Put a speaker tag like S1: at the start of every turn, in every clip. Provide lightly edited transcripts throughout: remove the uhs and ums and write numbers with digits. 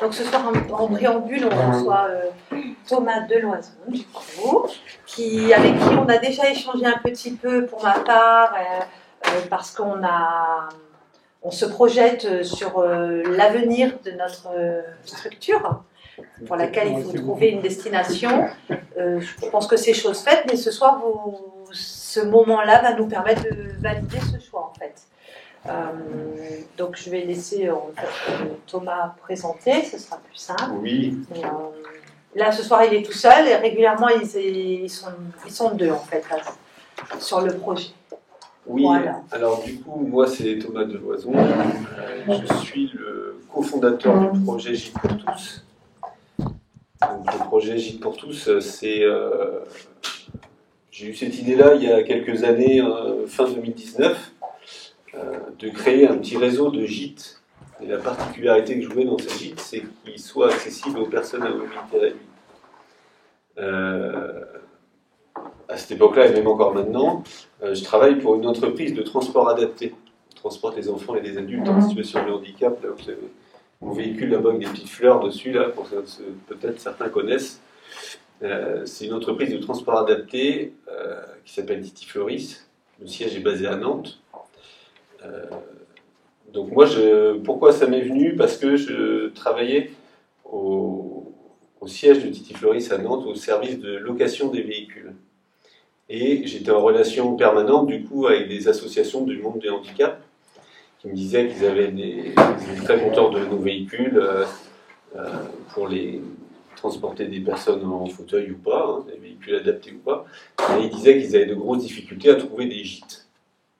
S1: Donc ce soir, en préambule, on reçoit Thomas Deloison, du coup, avec qui on a déjà échangé un petit peu pour ma part, parce on se projette sur l'avenir de notre structure, pour laquelle il faut trouver une destination. Je pense que c'est chose faite, mais ce soir, ce moment-là va nous permettre de valider ce choix, en fait. Donc je vais laisser Thomas présenter, ce sera plus simple.
S2: Oui.
S1: Là, ce soir, il est tout seul, et régulièrement, ils sont deux, en fait, là, sur le projet.
S2: Oui,
S1: voilà.
S2: Alors du coup, moi c'est Thomas Deloison, je suis le cofondateur du projet Gîtes pour tous. Donc, le projet Gîtes pour tous, j'ai eu cette idée-là il y a quelques années, fin 2019, de créer un petit réseau de gîtes. Et la particularité que je voulais dans ces gîtes, c'est qu'ils soient accessibles aux personnes à mobilité réduite. À cette époque-là, et même encore maintenant, je travaille pour une entreprise de transport adapté. On transporte les enfants et les adultes en situation de handicap. Là, vous avez mon véhicule là-bas avec des petites fleurs dessus, là, pour que peut-être certains connaissent. C'est une entreprise de transport adapté qui s'appelle Titi Floris. Le siège est basé à Nantes. Donc moi, pourquoi ça m'est venu? Parce que je travaillais au siège de Titi Floris à Nantes, au service de location des véhicules. Et j'étais en relation permanente, du coup, avec des associations du monde du handicap qui me disaient qu'ils étaient très contents de nos véhicules pour les transporter des personnes en fauteuil ou pas, des véhicules adaptés ou pas. Et ils disaient qu'ils avaient de grosses difficultés à trouver des gîtes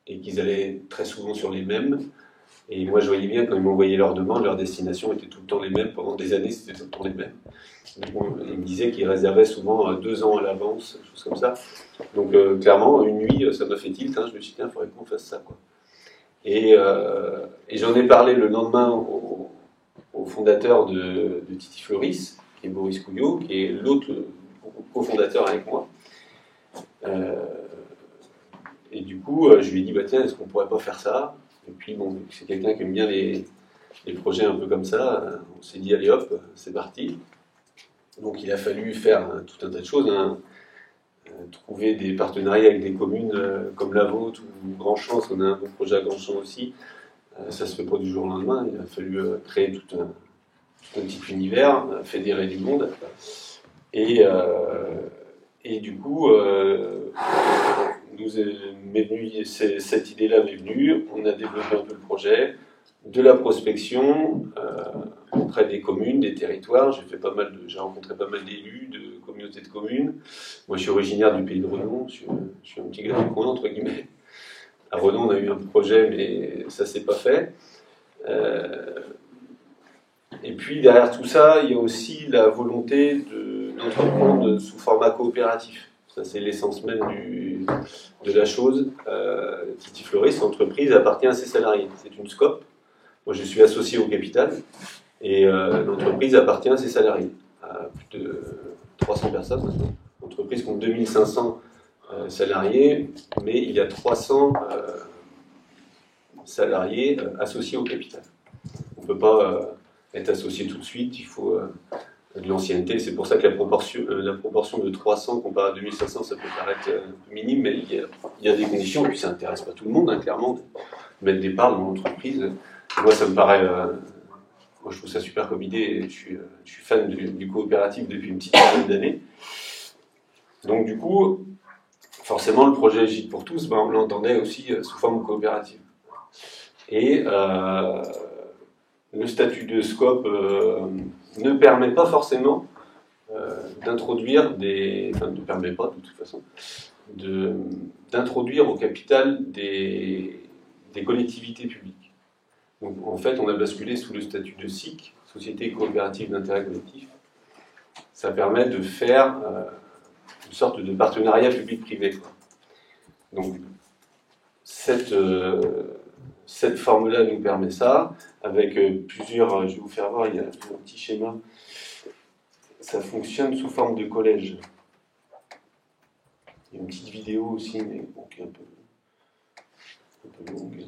S2: et qu'ils allaient très souvent sur les mêmes. Et moi, je voyais bien quand ils m'envoyaient leurs demandes, leurs destinations étaient tout le temps les mêmes. Pendant des années, c'était tout le temps les mêmes. Donc, ils me disaient qu'ils réservaient souvent 2 ans à l'avance, des choses comme ça. Donc, clairement, une nuit, ça m'a fait tilt. Je me suis dit, tiens, il faudrait qu'on fasse ça, quoi. Et j'en ai parlé le lendemain au fondateur de Titi Floris, qui est Boris Couillot, qui est l'autre cofondateur avec moi. Et du coup, je lui ai dit, bah, tiens, est-ce qu'on pourrait pas faire ça? Et puis, bon, c'est quelqu'un qui aime bien les projets un peu comme ça. On s'est dit, allez hop, c'est parti. Donc, il a fallu faire tout un tas de choses. Trouver des partenariats avec des communes comme la vôtre ou Grandchamp, parce qu'on a un beau projet à Grandchamp aussi. Ça se fait pas du jour au lendemain. Il a fallu créer tout un petit univers, fédérer du monde. Et du coup, cette idée-là m'est venue. On a développé un peu le projet, de la prospection auprès des communes, des territoires. J'ai rencontré pas mal d'élus, de communautés de communes. Moi, je suis originaire du pays de Redon. Je suis un petit gars du coin, entre guillemets. À Redon, on a eu un projet, mais ça s'est pas fait. Et puis, derrière tout ça, il y a aussi la volonté d'entreprendre sous format coopératif. Ça, c'est l'essence même de la chose. Titi Floris, l'entreprise, appartient à ses salariés. C'est une SCOP. Moi, je suis associé au capital. Et l'entreprise appartient à ses salariés, à plus de 300 personnes maintenant. L'entreprise compte 2500 salariés, mais il y a 300 salariés associés au capital. On ne peut pas être associé tout de suite, il faut de l'ancienneté. C'est pour ça que la proportion de 300 comparée à 2500, ça peut paraître minime, mais il y a des conditions, et puis ça n'intéresse pas tout le monde, clairement, de mettre des parts dans l'entreprise. Moi, ça me paraît... moi, je trouve ça super comme idée, je suis fan du coopératif depuis une petite dizaine d'années. Donc du coup, forcément, le projet Gîtes pour tous, on l'entendait aussi sous forme coopérative. Et le statut de SCOP ne permet pas forcément d'introduire ne permet pas de toute façon, d'introduire au capital des collectivités publiques. Donc en fait, on a basculé sous le statut de SIC, Société coopérative d'intérêt collectif. Ça permet de faire une sorte de partenariat public-privé. Donc cette forme-là nous permet ça, avec plusieurs... je vais vous faire voir, il y a un petit schéma. Ça fonctionne sous forme de collège. Il y a une petite vidéo aussi, mais bon, qui est un peu longue.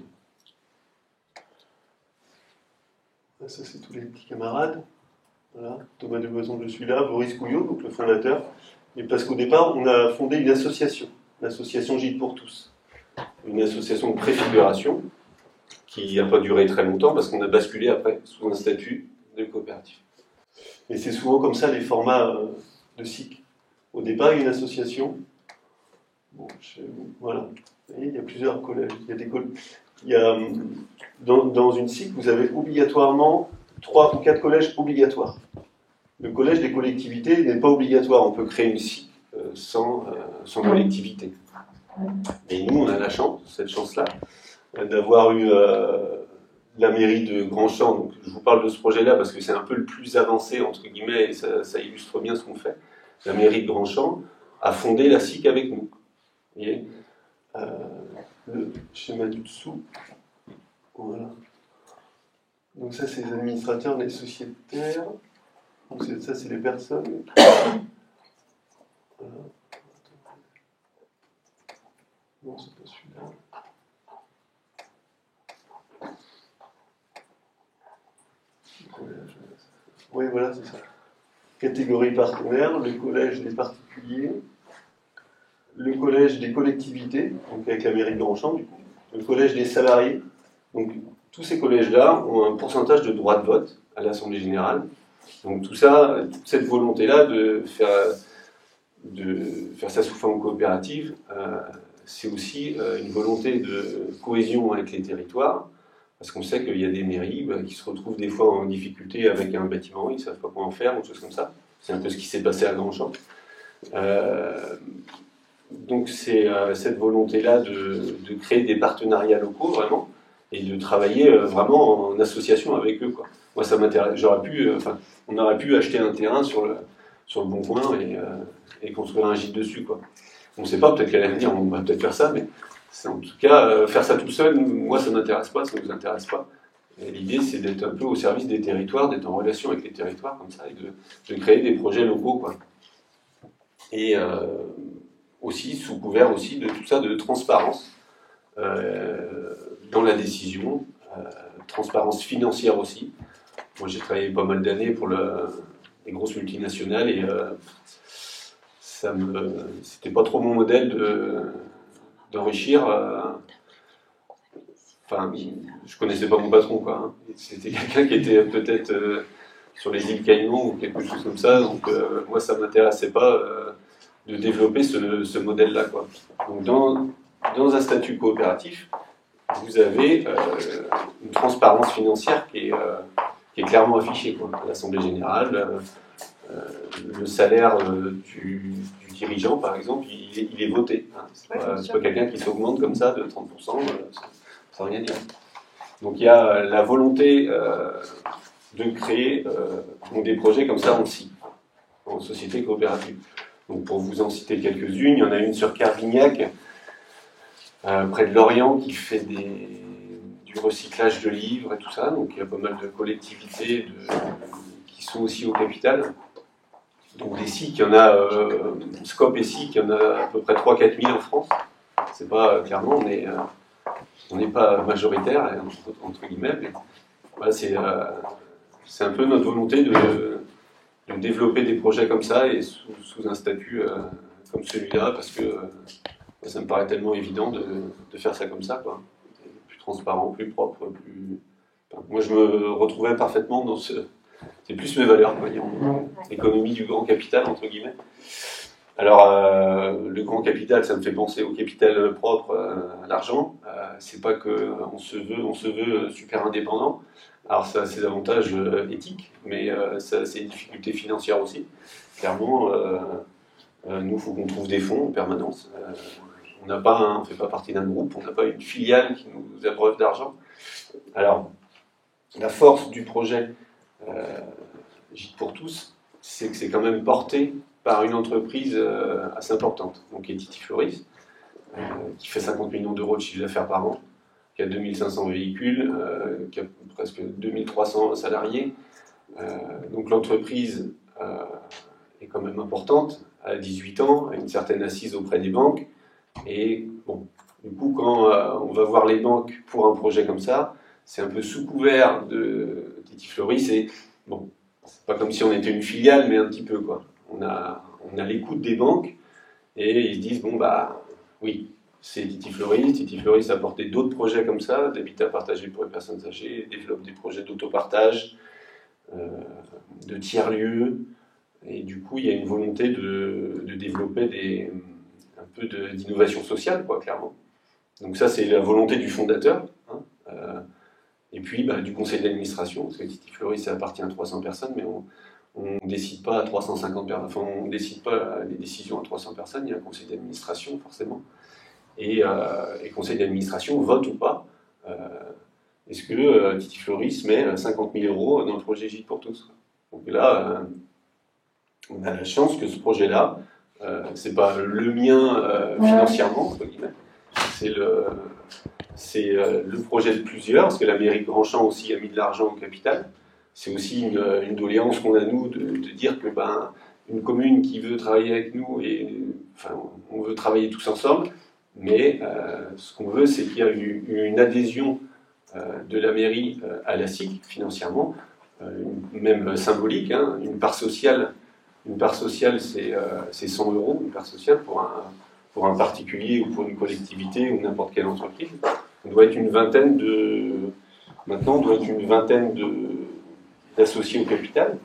S2: Ça, c'est tous les petits camarades. Voilà, Thomas de Boisson, je suis là, Boris Couillot, donc le fondateur. Et parce qu'au départ, on a fondé une association, l'association Gîtes pour tous. Une association de préfiguration qui n'a pas duré très longtemps parce qu'on a basculé après sous un statut de coopérative. Et c'est souvent comme ça les formats de SIC. Au départ, il y a une association. Bon, voilà. Vous voyez, il y a plusieurs collèges. Dans une SIC, vous avez obligatoirement 3 ou 4 collèges obligatoires. Le collège des collectivités n'est pas obligatoire. On peut créer une SIC sans collectivité. Et nous, on a la chance, cette chance-là, d'avoir eu la mairie de Grandchamp. Donc, je vous parle de ce projet-là parce que c'est un peu le plus avancé, entre guillemets, et ça illustre bien ce qu'on fait. La mairie de Grandchamp a fondé la SIC avec nous. Vous voyez, le schéma du dessous. Voilà. Donc ça, c'est les administrateurs, les sociétaires. Donc ça, c'est les personnes. Voilà. Non, c'est pas celui-là. Oui, voilà, c'est ça. Catégorie partenaire, le collège des particuliers, le collège des collectivités, donc avec la mairie de Grandchamp, du coup, le collège des salariés. Donc tous ces collèges-là ont un pourcentage de droit de vote à l'Assemblée générale. Donc tout ça, toute cette volonté-là de faire ça sous forme coopérative, c'est aussi une volonté de cohésion avec les territoires, parce qu'on sait qu'il y a des mairies qui se retrouvent des fois en difficulté avec un bâtiment, ils ne savent pas quoi en faire, ou des choses comme ça. C'est un peu ce qui s'est passé à Grandchamp. Donc c'est cette volonté-là de créer des partenariats locaux, vraiment, et de travailler vraiment en association avec eux, quoi. Moi, ça m'intéresse. On aurait pu acheter un terrain sur le Bon Coin et construire un gîte dessus, quoi. On ne sait pas, peut-être qu'à l'avenir, on va peut-être faire ça, mais en tout cas, faire ça tout seul, moi, ça ne m'intéresse pas, ça ne nous intéresse pas. Et l'idée, c'est d'être un peu au service des territoires, d'être en relation avec les territoires, comme ça, et de créer des projets locaux, quoi. Et aussi, sous couvert aussi de tout ça, de transparence dans la décision, transparence financière aussi. Moi, j'ai travaillé pas mal d'années pour les grosses multinationales et c'était pas trop mon modèle d'enrichir. Enfin, je connaissais pas mon patron, quoi. Hein. C'était quelqu'un qui était peut-être sur les îles Caïmans ou quelque chose comme ça. Donc, moi, ça m'intéressait pas de développer ce modèle-là, quoi. Donc, dans un statut coopératif, vous avez une transparence financière qui est clairement affichée, quoi. À l'Assemblée générale, le salaire du dirigeant, par exemple, il est voté. Hein. C'est pas quelqu'un qui s'augmente comme ça de 30%, ça ne veut rien dire. Donc il y a la volonté de créer des projets comme ça en société coopérative. Donc pour vous en citer quelques-unes, il y en a une sur Carvignac, près de Lorient, qui fait du recyclage de livres et tout ça. Donc il y a pas mal de collectivités qui sont aussi au capital. Donc des SIC, il y en a, Scope et SIC, il y en a à peu près 3-4 000 en France. C'est pas, clairement, on n'est pas majoritaire, entre guillemets. Mais voilà, c'est un peu notre volonté de développer des projets comme ça et sous un statut comme celui-là, parce que ça me paraît tellement évident de faire ça comme ça, quoi. Plus transparent, plus propre, plus... Enfin, moi, je me retrouvais parfaitement dans c'est plus mes valeurs, quoi, l'économie du grand capital, entre guillemets. Alors, le grand capital, ça me fait penser au capital propre, à l'argent. C'est pas qu'on se veut super indépendant. Alors, ça a ses avantages éthiques, mais ça a ses difficultés financières aussi. Clairement, nous, il faut qu'on trouve des fonds en permanence. On ne fait pas partie d'un groupe, on n'a pas une filiale qui nous abreuve d'argent. Alors, la force du projet Gîtes pour tous, c'est que c'est quand même porté par une entreprise assez importante, donc qui est Titifloris, qui fait 50 millions d'euros de chiffre d'affaires par an, qui a 2500 véhicules, qui a presque 2300 salariés. Donc l'entreprise est quand même importante, à 18 ans, a une certaine assise auprès des banques, et bon, du coup, quand on va voir les banques pour un projet comme ça, c'est un peu sous couvert de Titifloris, et bon, c'est pas comme si on était une filiale, mais un petit peu, quoi. On a l'écoute des banques, et ils se disent, bon, bah, oui, c'est Titi Fleury. Titi Fleury a porté d'autres projets comme ça, d'habitat partagé pour les personnes âgées, développe des projets d'autopartage, de tiers-lieux, et du coup, il y a une volonté de développer un peu d'innovation sociale, quoi, clairement. Donc ça, c'est la volonté du fondateur, hein, et puis bah, du conseil d'administration, parce que Titi Fleury, ça appartient à 300 personnes, mais on ne décide pas à 350 personnes, enfin, on ne décide pas les décisions à 300 personnes, il y a un conseil d'administration, forcément. Et le conseil d'administration vote ou pas. Est-ce que Titi Fleury met 50 000 € dans le projet Gîtes pour tous? Donc là, on a la chance que ce projet-là, c'est pas le mien financièrement, entre guillemets, c'est le projet de plusieurs, parce que la mairie de Grandchamp aussi a mis de l'argent au capital. C'est aussi une doléance qu'on a, nous, de dire que ben, une commune qui veut travailler avec nous, enfin, on veut travailler tous ensemble, mais ce qu'on veut, c'est qu'il y a une adhésion de la mairie à la SIC, financièrement, même symbolique, hein, une part sociale, c'est 100 €, une part sociale pour un particulier ou pour une collectivité ou n'importe quelle entreprise. On doit être une vingtaine d'associés au capital.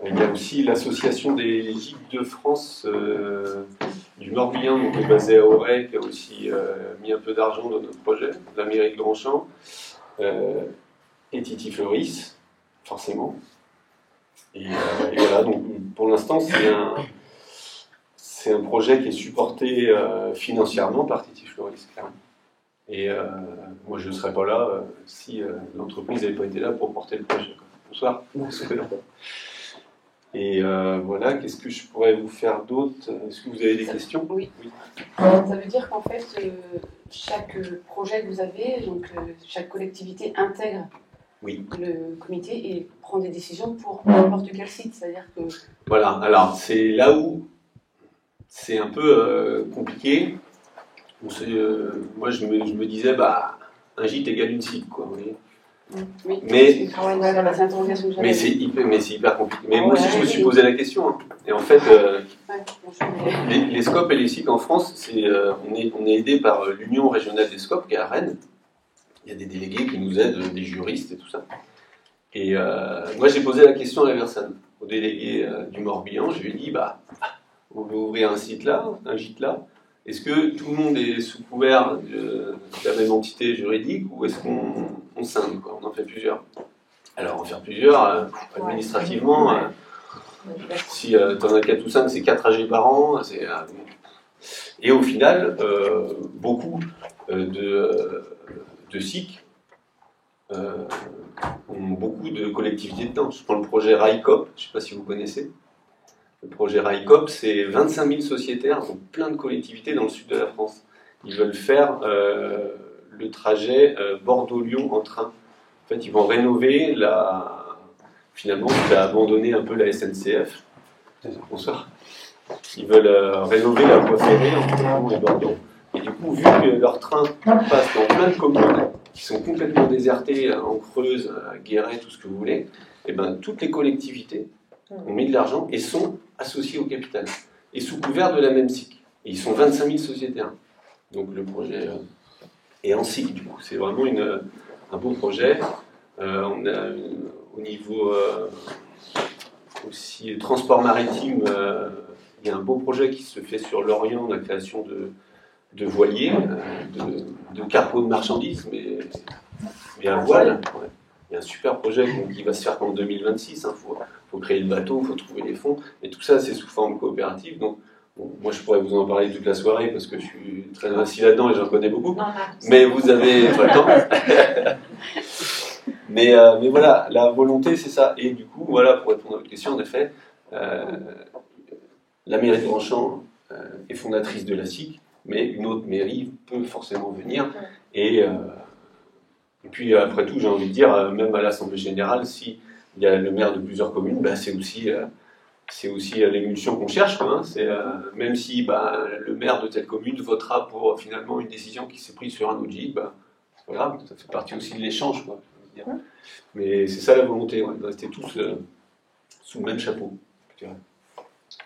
S2: Il y a aussi l'association des gîtes de France du Morbihan, qui est basée à Auray, qui a aussi mis un peu d'argent dans notre projet, la mairie de Grandchamp, et Titi Fleury, forcément. Et voilà, donc pour l'instant, c'est un projet qui est supporté financièrement par Titi Fleury, clairement. Et moi, je ne serais pas là si l'entreprise n'avait pas été là pour porter le projet. Bonsoir. Bonsoir. Et voilà, qu'est-ce que je pourrais vous faire d'autre? Est-ce que vous avez des questions?
S3: Oui. Ça veut dire qu'en fait, chaque projet que vous avez, donc chaque collectivité intègre le comité et prend des décisions pour n'importe quel site. C'est-à-dire que...
S2: Voilà, alors c'est là où c'est un peu compliqué. Moi, je me disais, bah, un gîte égale une site, quoi. Vous voyez.
S3: Oui,
S2: mais c'est hyper compliqué. Mais moi aussi, je me suis posé la question. Hein. Et en fait, les SCOP et les SIC en France, on est aidé par l'Union régionale des SCOP, qui est à Rennes. Il y a des délégués qui nous aident, des juristes et tout ça. Et moi, j'ai posé la question à la personne, au délégué du Morbihan. Je lui ai dit, bah, on veut ouvrir un site là, un gîte là. Est-ce que tout le monde est sous couvert de la même entité juridique ou est-ce qu'on scinde, quoi? On en fait plusieurs. Alors, en faire plusieurs, administrativement, si tu en as 4 ou 5, c'est 4 AG par an. Et au final, beaucoup de SIC ont beaucoup de collectivités dedans. Je prends le projet RAICOP, je ne sais pas si vous connaissez. Le projet RAICOP, c'est 25 000 sociétaires, donc plein de collectivités dans le sud de la France. Ils veulent faire le trajet Bordeaux-Lyon en train. En fait, ils vont rénover finalement, ils ont abandonné un peu la SNCF. Bonsoir. Ils veulent rénover la voie ferrée entre Lyon et Bordeaux. Et du coup, vu que leur train passe dans plein de communes qui sont complètement désertées, en Creuse, à Guéret, tout ce que vous voulez, et ben toutes les collectivités ont mis de l'argent et sont associés au capital. Et sous couvert de la même SIC. Et ils sont 25 000 sociétaires. Donc le projet est en SIC, du coup. C'est vraiment un beau projet. On a au niveau aussi transport maritime, il y a un beau projet qui se fait sur l'Orient, la création de voiliers, de cargos de marchandises, mais à voile. Ouais. Il y a un super projet qui va se faire qu'en 2026. Il faut créer le bateau, il faut trouver les fonds. Et tout ça, c'est sous forme coopérative. Donc, bon, moi, je pourrais vous en parler toute la soirée parce que je suis très investi là-dedans et j'en connais beaucoup. Mais vous avez pas le temps. mais voilà, la volonté, c'est ça. Et du coup, voilà, pour répondre à votre question, en effet, la mairie de Grandchamp est fondatrice de la SIC, mais une autre mairie peut forcément venir. Et puis, après tout, j'ai envie de dire, même à l'Assemblée Générale, s'il y a le maire de plusieurs communes, bah, c'est aussi l'émulsion qu'on cherche. Quoi, hein. Même si le maire de telle commune votera pour finalement une décision qui s'est prise sur un autre gîte, c'est pas grave, ça fait partie aussi de l'échange. Quoi. dire. Mais c'est ça la volonté, de rester tous sous le même chapeau, je dirais.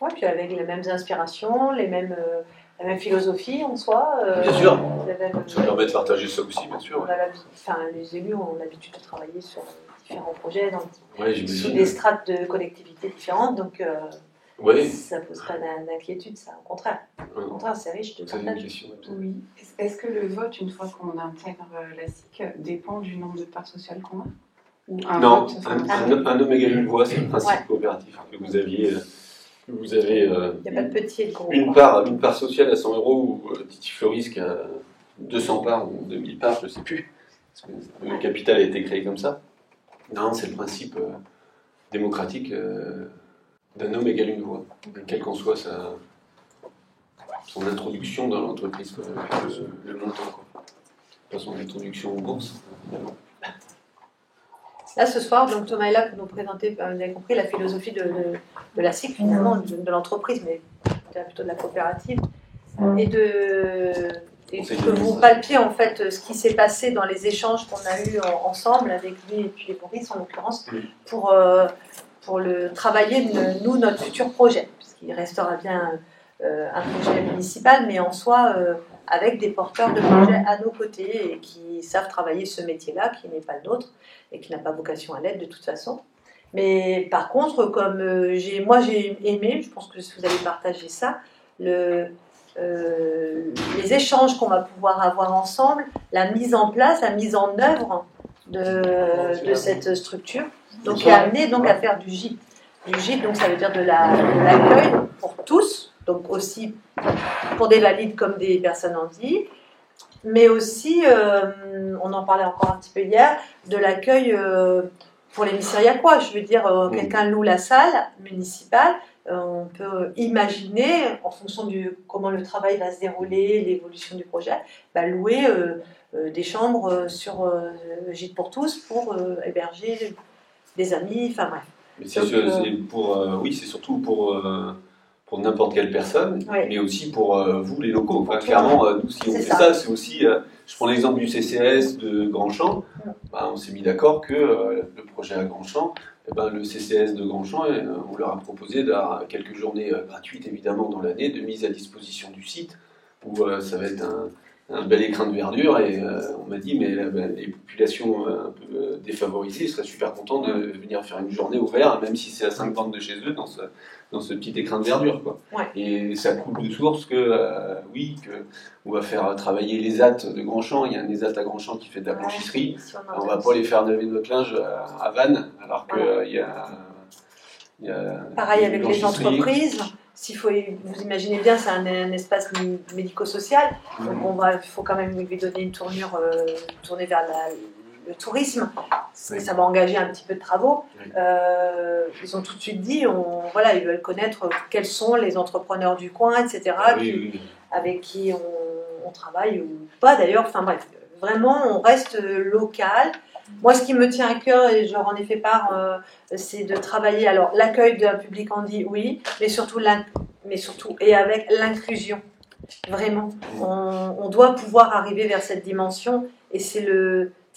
S1: Ouais, puis avec les mêmes inspirations, la même philosophie en soi.
S2: Bien sûr,
S1: mêmes,
S2: ça permet de partager ça aussi, bien sûr.
S1: Les élus ont l'habitude de travailler sur différents projets sous
S2: des
S1: des strates de collectivités différentes, donc ça ne pose pas d'inquiétude, ça, au contraire. Au contraire, c'est riche de partage.
S3: Oui. Est-ce que le vote, une fois qu'on intègre la SIC, dépend du nombre de parts sociales qu'on a
S2: Non, un homme égale une voix, c'est le principe coopératif que vous aviez. Vous avez
S1: il n'y a pas de petit et de gros.
S2: une part sociale à 100 € ou Titi Floris qui a 200 parts ou 2000 parts, je ne sais plus. Parce que le capital a été créé comme ça. Non, c'est le principe démocratique d'un homme égale une voix, quelle qu'en soit son introduction dans l'entreprise, le montant. Pas son introduction aux bourses, évidemment.
S1: Là, ce soir, donc, Thomas est là pour nous présenter, vous avez compris, la philosophie de la SIC, finalement, de l'entreprise, mais plutôt de la coopérative, et que vous palpiez, en fait, ce qui s'est passé dans les échanges qu'on a eus ensemble, avec lui et puis Boris, en l'occurrence, pour le travailler, nous, notre futur projet, puisqu'il restera bien un projet municipal, mais en soi, avec des porteurs de projets à nos côtés et qui savent travailler ce métier-là, qui n'est pas le nôtre et qui n'a pas vocation à l'être de toute façon. Mais par contre, comme moi j'ai aimé, je pense que vous allez partager ça, les échanges qu'on va pouvoir avoir ensemble, la mise en place, la mise en œuvre de cette structure, donc qui a amené donc à faire du gîte. Du gîte, donc ça veut dire de l'accueil pour tous, donc aussi pour des valides comme des personnes handies, mais aussi, on en parlait encore un petit peu hier, de l'accueil pour les Missiriacois. Je veux dire, quelqu'un loue la salle municipale, on peut imaginer, en fonction de comment le travail va se dérouler, l'évolution du projet, louer des chambres sur Gîte pour tous pour héberger des amis, enfin bref.
S2: Mais c'est surtout pour n'importe quelle personne, mais aussi pour vous les locaux. Enfin, clairement, nous, si on fait ça, c'est aussi... je prends l'exemple du CCAS de Grandchamp. On s'est mis d'accord que le projet à Grandchamp, le CCAS de Grandchamp, on leur a proposé quelques journées gratuites, évidemment, dans l'année, de mise à disposition du site, où ça va être un bel écrin de verdure, et on m'a dit, mais les populations un peu défavorisées seraient super contents de venir faire une journée au vert, même si c'est à 5 bandes de chez eux, dans ce petit écrin de verdure, quoi. Et ça coule de source on va faire travailler les ZAT de Grandchamp. Il y a un ESAT à Grandchamp qui fait de la blanchisserie. On va pas les faire laver notre linge à Vannes, alors qu'il y a
S1: pareil avec les entreprises. Vous imaginez bien, c'est un espace médico-social, donc il faut quand même lui donner une tournure tournée vers le tourisme. Ça va engager un petit peu de travaux. Ils ont tout de suite dit, ils veulent connaître quels sont les entrepreneurs du coin, etc., avec qui on travaille ou pas d'ailleurs. Enfin bref, vraiment, on reste local. Moi, ce qui me tient à cœur, et je leur en ai fait part, c'est de travailler, alors l'accueil d'un public handi, oui, mais surtout et avec l'inclusion. Vraiment, on doit pouvoir arriver vers cette dimension, et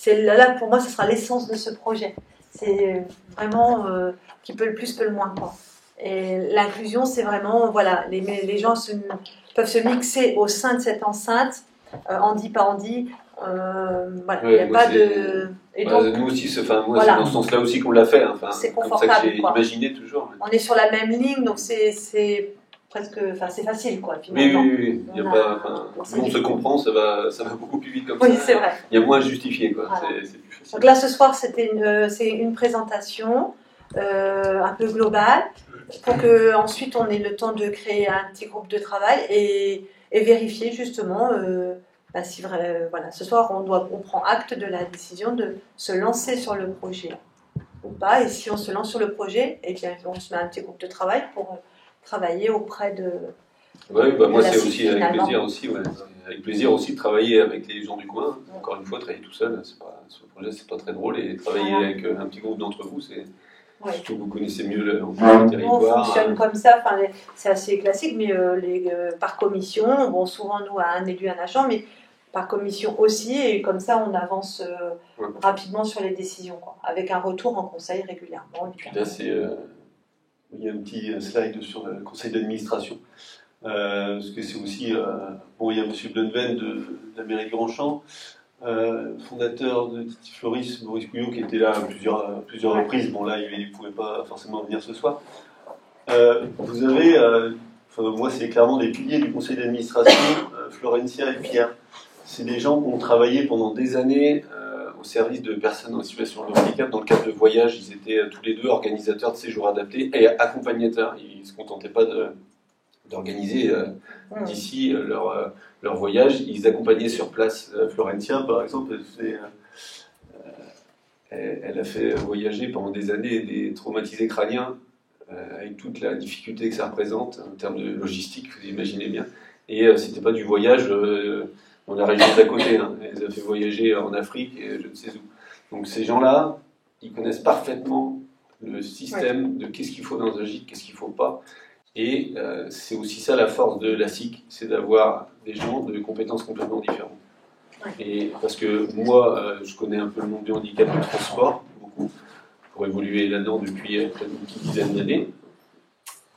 S1: là, pour moi, ce sera l'essence de ce projet. C'est vraiment qui peut le plus, peut le moins, quoi. Et l'inclusion, c'est vraiment, les gens peuvent se mixer au sein de cette enceinte, handi par handi. Il n'y a pas de...
S2: Et donc, nous aussi, c'est dans ce sens-là aussi qu'on l'a fait.
S1: C'est
S2: confortable. Comme ça que j'ai imaginé toujours.
S1: On est sur la même ligne, donc c'est presque... c'est facile, quoi, finalement.
S2: Oui. On se comprend, ça va beaucoup plus vite comme ça.
S1: Oui, c'est vrai.
S2: Il y a moins à justifier, quoi.
S1: Voilà.
S2: C'est plus facile.
S1: Donc là, ce soir, c'est une présentation un peu globale, pour qu'ensuite on ait le temps de créer un petit groupe de travail et vérifier justement... ce soir, on prend acte de la décision de se lancer sur le projet ou pas. Et si on se lance sur le projet, on se met un petit groupe de travail pour travailler auprès de.
S2: Moi, c'est aussi avec plaisir aussi. Avec plaisir aussi de travailler avec les gens du coin. Encore une fois, travailler tout seul, ce projet, c'est pas très drôle. Et travailler avec un petit groupe d'entre vous, surtout que vous connaissez mieux le territoire.
S1: On fonctionne comme ça, c'est assez classique, mais par commission, souvent nous, un élu, un agent, mais par commission aussi, et comme ça on avance rapidement sur les décisions, quoi, avec un retour en conseil régulièrement.
S2: Puis là, il y a un petit slide sur le conseil d'administration, parce que c'est aussi, bon, il y a M. Blenven de la mairie de Grandchamp, fondateur de Titi Floris, Boris Couillot, qui était là à plusieurs reprises. Bon, là, il ne pouvait pas forcément venir ce soir. Vous avez, moi, c'est clairement des piliers du conseil d'administration, Florencia et Pierre. C'est des gens qui ont travaillé pendant des années au service de personnes en situation de handicap. Dans le cadre de voyage, ils étaient tous les deux organisateurs de séjours adaptés et accompagnateurs. Ils ne se contentaient pas d'organiser d'ici leur voyage. Ils accompagnaient sur place. Florencia, par exemple, elle a fait voyager pendant des années des traumatisés crâniens, avec toute la difficulté que ça représente en termes de logistique, vous imaginez bien. Et c'était pas du voyage dans la région d'à côté, hein. Elle les a fait voyager en Afrique et je ne sais où. Donc ces gens-là, ils connaissent parfaitement le système de qu'est-ce qu'il faut dans un gîte, qu'est-ce qu'il ne faut pas. Et c'est aussi ça la force de la SIC, c'est d'avoir des gens de compétences complètement différentes. Et parce que moi, je connais un peu le monde du handicap du transport, beaucoup, pour évoluer là-dedans depuis près d'une petite dizaine d'années.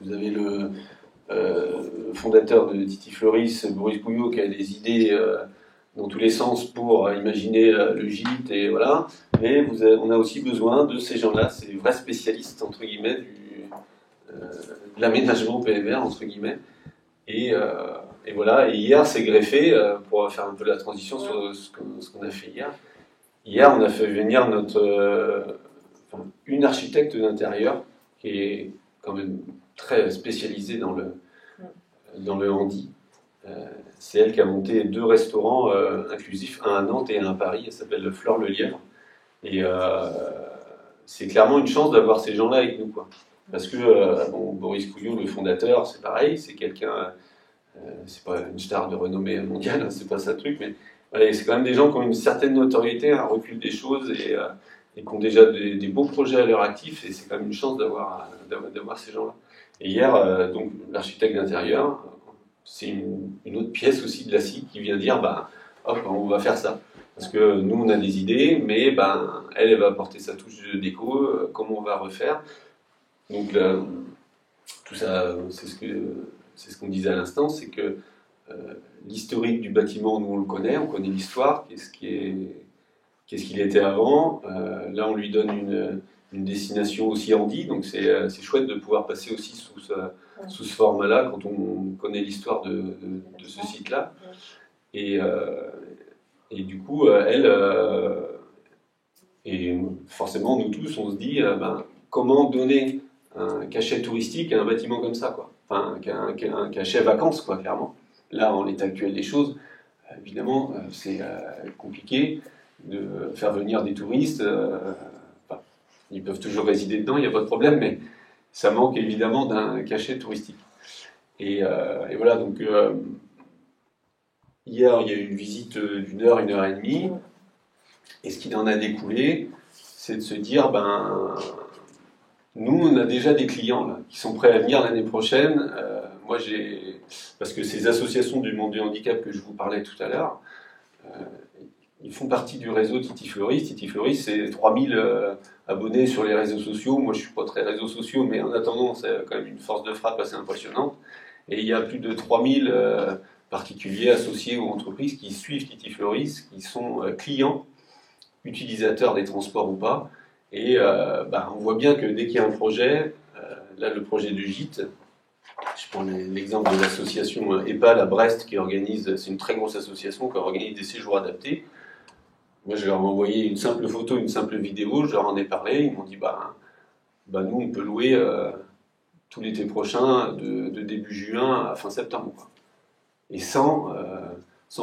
S2: Vous avez le fondateur de Titi Floris, Boris Couillot, qui a des idées dans tous les sens pour imaginer le gîte, et voilà. Mais on a aussi besoin de ces gens-là, ces vrais spécialistes, entre guillemets, de l'aménagement PMR, entre guillemets. Et voilà, et hier, c'est greffé, pour faire un peu la transition sur ce qu'on a fait hier. Hier, on a fait venir une architecte d'intérieur, qui est quand même très spécialisée dans le handi. C'est elle qui a monté 2 restaurants inclusifs, un à Nantes et un à Paris. Elle s'appelle Fleur le Lièvre. Et c'est clairement une chance d'avoir ces gens-là avec nous, quoi. Parce que Boris Couillot, le fondateur, c'est pareil, c'est quelqu'un, c'est pas une star de renommée mondiale, c'est pas ça le truc, mais ouais, c'est quand même des gens qui ont une certaine notoriété, un recul des choses et qui ont déjà des beaux projets à leur actif, et c'est quand même une chance d'avoir ces gens-là. Et hier, donc l'architecte d'intérieur, c'est une autre pièce aussi de la SIC qui vient dire, hop, on va faire ça. Parce que nous, on a des idées, mais elle va apporter sa touche de déco, comment on va refaire. Donc tout ça, c'est ce qu'on disait à l'instant, c'est que l'historique du bâtiment, nous on connaît l'histoire, qu'est-ce qu'il était avant. Là, on lui donne une destination aussi handi, donc c'est chouette de pouvoir passer aussi sous ce format-là quand on connaît l'histoire de ce site-là. Et du coup, et forcément, nous tous, on se dit, comment donner un cachet touristique à un bâtiment comme ça, quoi. Enfin, un cachet vacances, quoi, clairement. Là, en l'état actuel des choses, évidemment, c'est compliqué de faire venir des touristes. Ils peuvent toujours résider dedans, il n'y a pas de problème, mais ça manque évidemment d'un cachet touristique. Et voilà, donc hier, il y a eu une visite d'1 heure, 1 heure et demie, et ce qui en a découlé, c'est de se dire, nous, on a déjà des clients là, qui sont prêts à venir l'année prochaine. Moi, parce que ces associations du monde du handicap que je vous parlais tout à l'heure, ils font partie du réseau Titi Floris. Titi Floris, c'est 3000 abonnés sur les réseaux sociaux. Moi, je ne suis pas très réseaux sociaux, mais en attendant, c'est quand même une force de frappe assez impressionnante. Et il y a plus de 3000 particuliers, associés ou entreprises qui suivent Titi Floris, qui sont clients, utilisateurs des transports ou pas. Et on voit bien que dès qu'il y a un projet, là le projet du gîte, je prends l'exemple de l'association EPAL à Brest qui organise, c'est une très grosse association qui organise des séjours adaptés. Moi je leur ai envoyé une simple photo, une simple vidéo, je leur en ai parlé, ils m'ont dit nous on peut louer tout l'été prochain de début juin à fin septembre, quoi. Et sans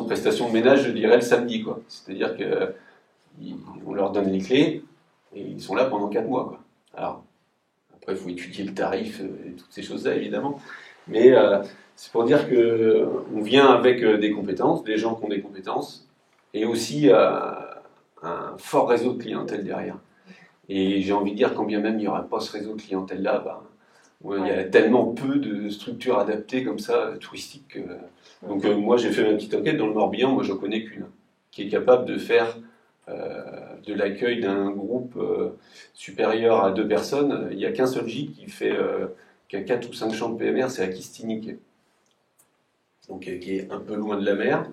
S2: prestation de ménage, je dirais le samedi, quoi. C'est-à-dire qu'on leur donne les clés. Et ils sont là pendant 4 mois, quoi. Alors, après, il faut étudier le tarif et toutes ces choses-là, évidemment. Mais c'est pour dire qu'on vient avec des compétences, des gens qui ont des compétences, et aussi un fort réseau de clientèle derrière. Et j'ai envie de dire, quand bien même il n'y aura pas ce réseau de clientèle-là, il y a tellement peu de structures adaptées comme ça, touristiques. Donc moi j'ai fait ma petite enquête dans le Morbihan, moi je connais qu'une, qui est capable de faire de l'accueil d'un groupe supérieur à 2 personnes. Il n'y a qu'un seul gîte qui a 4 ou 5 chambres PMR, c'est à Kistinique, donc qui est un peu loin de la mer.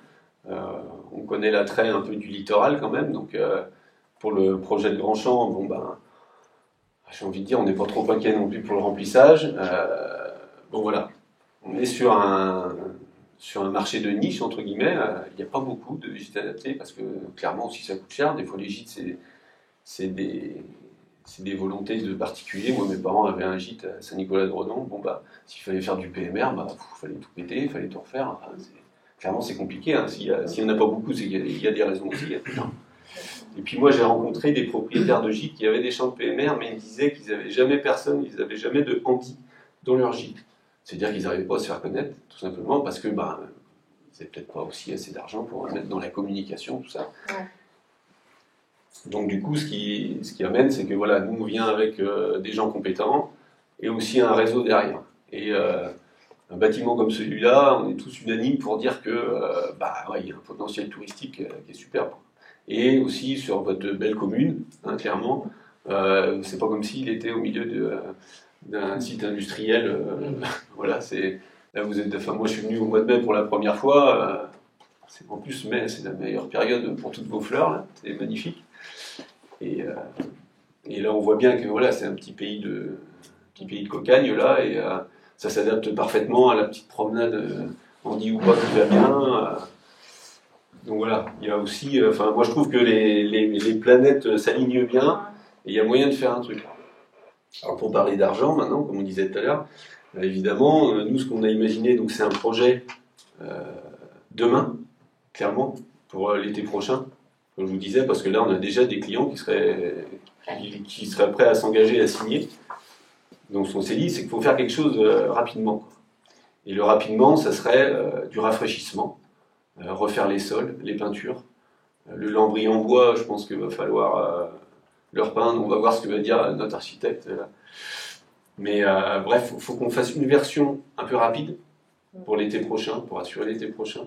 S2: On connaît l'attrait un peu du littoral quand même, donc pour le projet de Grandchamp, bon ben, j'ai envie de dire, on n'est pas trop inquiet non plus pour le remplissage. Bon voilà, on est sur un marché de niche, entre guillemets. Il n'y a pas beaucoup de gîtes adaptés, parce que clairement aussi ça coûte cher. Des fois les gîtes, c'est des volontés de particuliers. Moi mes parents avaient un gîte à Saint-Nicolas-de-Redon. Bon bah, s'il fallait faire du PMR, bah, fallait tout péter, il fallait tout refaire. Enfin, clairement c'est compliqué, hein. S'il n'y en a pas beaucoup, c'est qu'il y a des raisons aussi. Et puis moi j'ai rencontré des propriétaires de gîtes qui avaient des chambres PMR, mais ils me disaient qu'ils n'avaient jamais personne, ils n'avaient jamais de handi dans leur gîte. C'est-à-dire qu'ils n'arrivaient pas à se faire connaître, tout simplement, parce que ils n'avaient peut-être pas aussi assez d'argent pour mettre dans la communication, tout ça. Ouais. Donc du coup, ce qui amène, c'est que voilà, nous on vient avec des gens compétents et aussi un réseau derrière. Et un bâtiment comme celui-là, on est tous unanimes pour dire que il y a un potentiel touristique qui est superbe. Et aussi sur votre belle commune, hein, clairement, c'est pas comme s'il était au milieu d'un site industriel. Voilà, là vous êtes. Enfin, moi je suis venu au mois de mai pour la première fois. En plus, mai, c'est la meilleure période pour toutes vos fleurs. Là, c'est magnifique. Et là, on voit bien que voilà, c'est un petit pays de cocagne là, et ça s'adapte parfaitement à la petite promenade handi ou pas qui va bien. Donc voilà, il y a aussi, moi je trouve que les planètes s'alignent bien et il y a moyen de faire un truc. Alors pour parler d'argent maintenant, comme on disait tout à l'heure, évidemment, nous ce qu'on a imaginé, donc c'est un projet demain, clairement, pour l'été prochain, comme je vous disais, parce que là on a déjà des clients qui seraient prêts à s'engager, à signer. Donc ce qu'on s'est dit, c'est qu'il faut faire quelque chose rapidement. Et le rapidement, ça serait du rafraîchissement. Refaire les sols, les peintures. Le lambris en bois, je pense qu'il va falloir le repeindre. On va voir ce que va dire notre architecte. Mais bref, il faut qu'on fasse une version un peu rapide pour l'été prochain, pour assurer l'été prochain.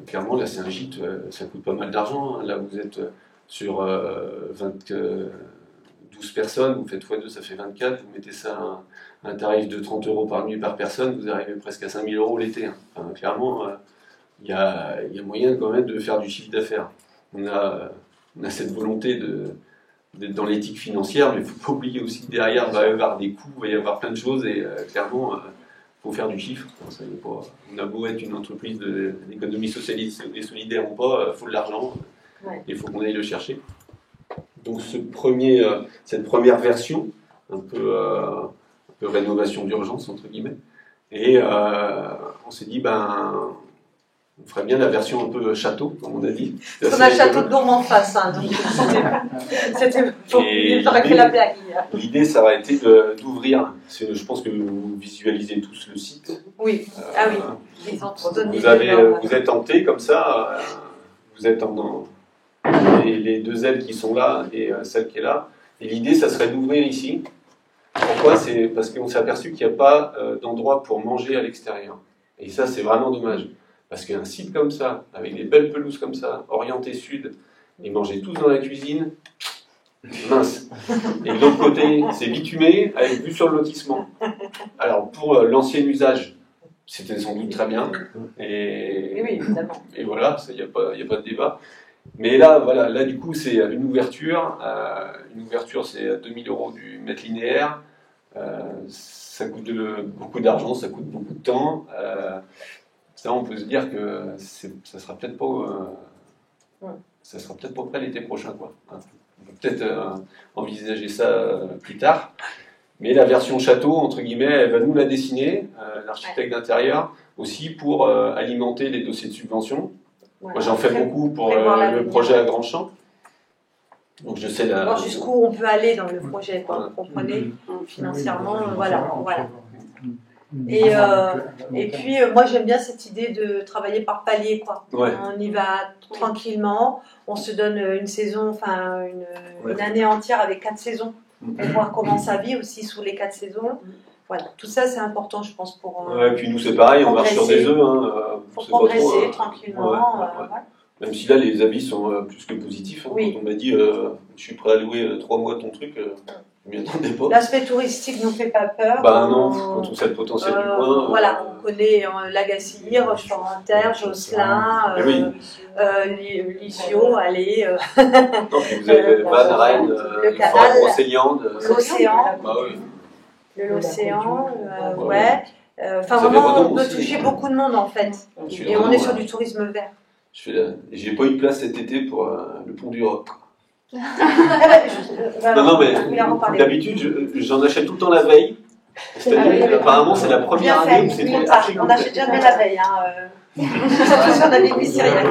S2: Clairement, là, c'est un gîte, ça coûte pas mal d'argent. Hein. Là, vous êtes sur 12 personnes, vous faites x2, ça fait 24. Vous mettez ça à un tarif de 30 € par nuit par personne, vous arrivez presque à 5 000 € l'été. Hein. Enfin, clairement... Il y a moyen quand même de faire du chiffre d'affaires. On a cette volonté d'être dans l'éthique financière, mais il ne faut pas oublier aussi que derrière, il va y avoir des coûts, il va y avoir plein de choses, et clairement, il faut faire du chiffre. On a beau être une entreprise d'économie sociale et solidaire ou pas, il faut de l'argent, et il faut qu'on aille le chercher. Donc cette première version, un peu rénovation d'urgence, entre guillemets, et on s'est dit, on ferait bien la version un peu château, comme on a dit.
S1: On a le château de Dourme en face, hein, donc c'était j'aurais fait la blague.
S2: L'idée, ça aurait été d'ouvrir. Je pense que vous visualisez tous le site.
S1: Oui, oui.
S2: Vous êtes tenté comme ça, vous êtes dans les 2 ailes qui sont là et celle qui est là. Et l'idée, ça serait d'ouvrir ici. Pourquoi ? C'est parce qu'on s'est aperçu qu'il n'y a pas d'endroit pour manger à l'extérieur. Et ça, c'est vraiment dommage. Parce qu'un site comme ça, avec des belles pelouses comme ça, orienté sud, et manger tous dans la cuisine, mince. Et de l'autre côté, c'est bitumé, avec vue sur le lotissement. Alors, pour l'ancien usage, c'était sans doute très bien. Et
S1: oui, évidemment.
S2: Et voilà, il n'y a pas de débat. Mais là, voilà, là du coup, c'est une ouverture. Une ouverture, c'est à 2 000 € du mètre linéaire. Ça coûte beaucoup d'argent, ça coûte beaucoup de temps. Ça, on peut se dire que ça sera peut-être pas prêt l'été prochain, quoi. On peut peut-être envisager ça plus tard. Mais la version château, entre guillemets, elle va nous la dessiner, l'architecte d'intérieur, aussi pour alimenter les dossiers de subvention. Moi, j'en fais beaucoup pour le projet à Grandchamp. Donc, je sais
S1: voir jusqu'où on peut aller dans le projet, quoi. Vous comprenez, financièrement, voilà. Et puis, moi, j'aime bien cette idée de travailler par palier, quoi.
S2: Ouais.
S1: On y va tranquillement, on se donne une saison, une année entière avec 4 saisons. pour voir comment ça vit aussi sous les 4 saisons. Voilà, tout ça c'est important, je pense, pour.
S2: Ouais, et puis nous c'est pareil, on marche sur des œufs.
S1: Pour progresser tranquillement.
S2: Même si là les avis sont plus que positifs. Quand on m'a dit je suis prêt à louer 3 mois ton truc, je m'y attendais pas.
S1: L'aspect touristique nous fait pas peur.
S2: Non, quand on sait le potentiel du coin.
S1: Voilà, on connaît Lagacilly, Rochefort-en-Terre, Josselin, Lisieux, allez.
S2: Non, puis vous avez Vannes, Rennes,
S1: le canal,
S2: Brocéliande,
S1: l'océan.
S2: Oui.
S1: L'océan, ouais. Enfin, vraiment, on peut toucher beaucoup de monde en fait. Et on est sur du tourisme vert.
S2: J'ai pas eu de place cet été pour le pont du Roc.
S1: Non,
S2: mais d'habitude, j'en achète tout le temps la veille. Apparemment, c'est la première année où c'était archi.
S1: On achète jamais la veille. Surtout sur la Bible syrienne.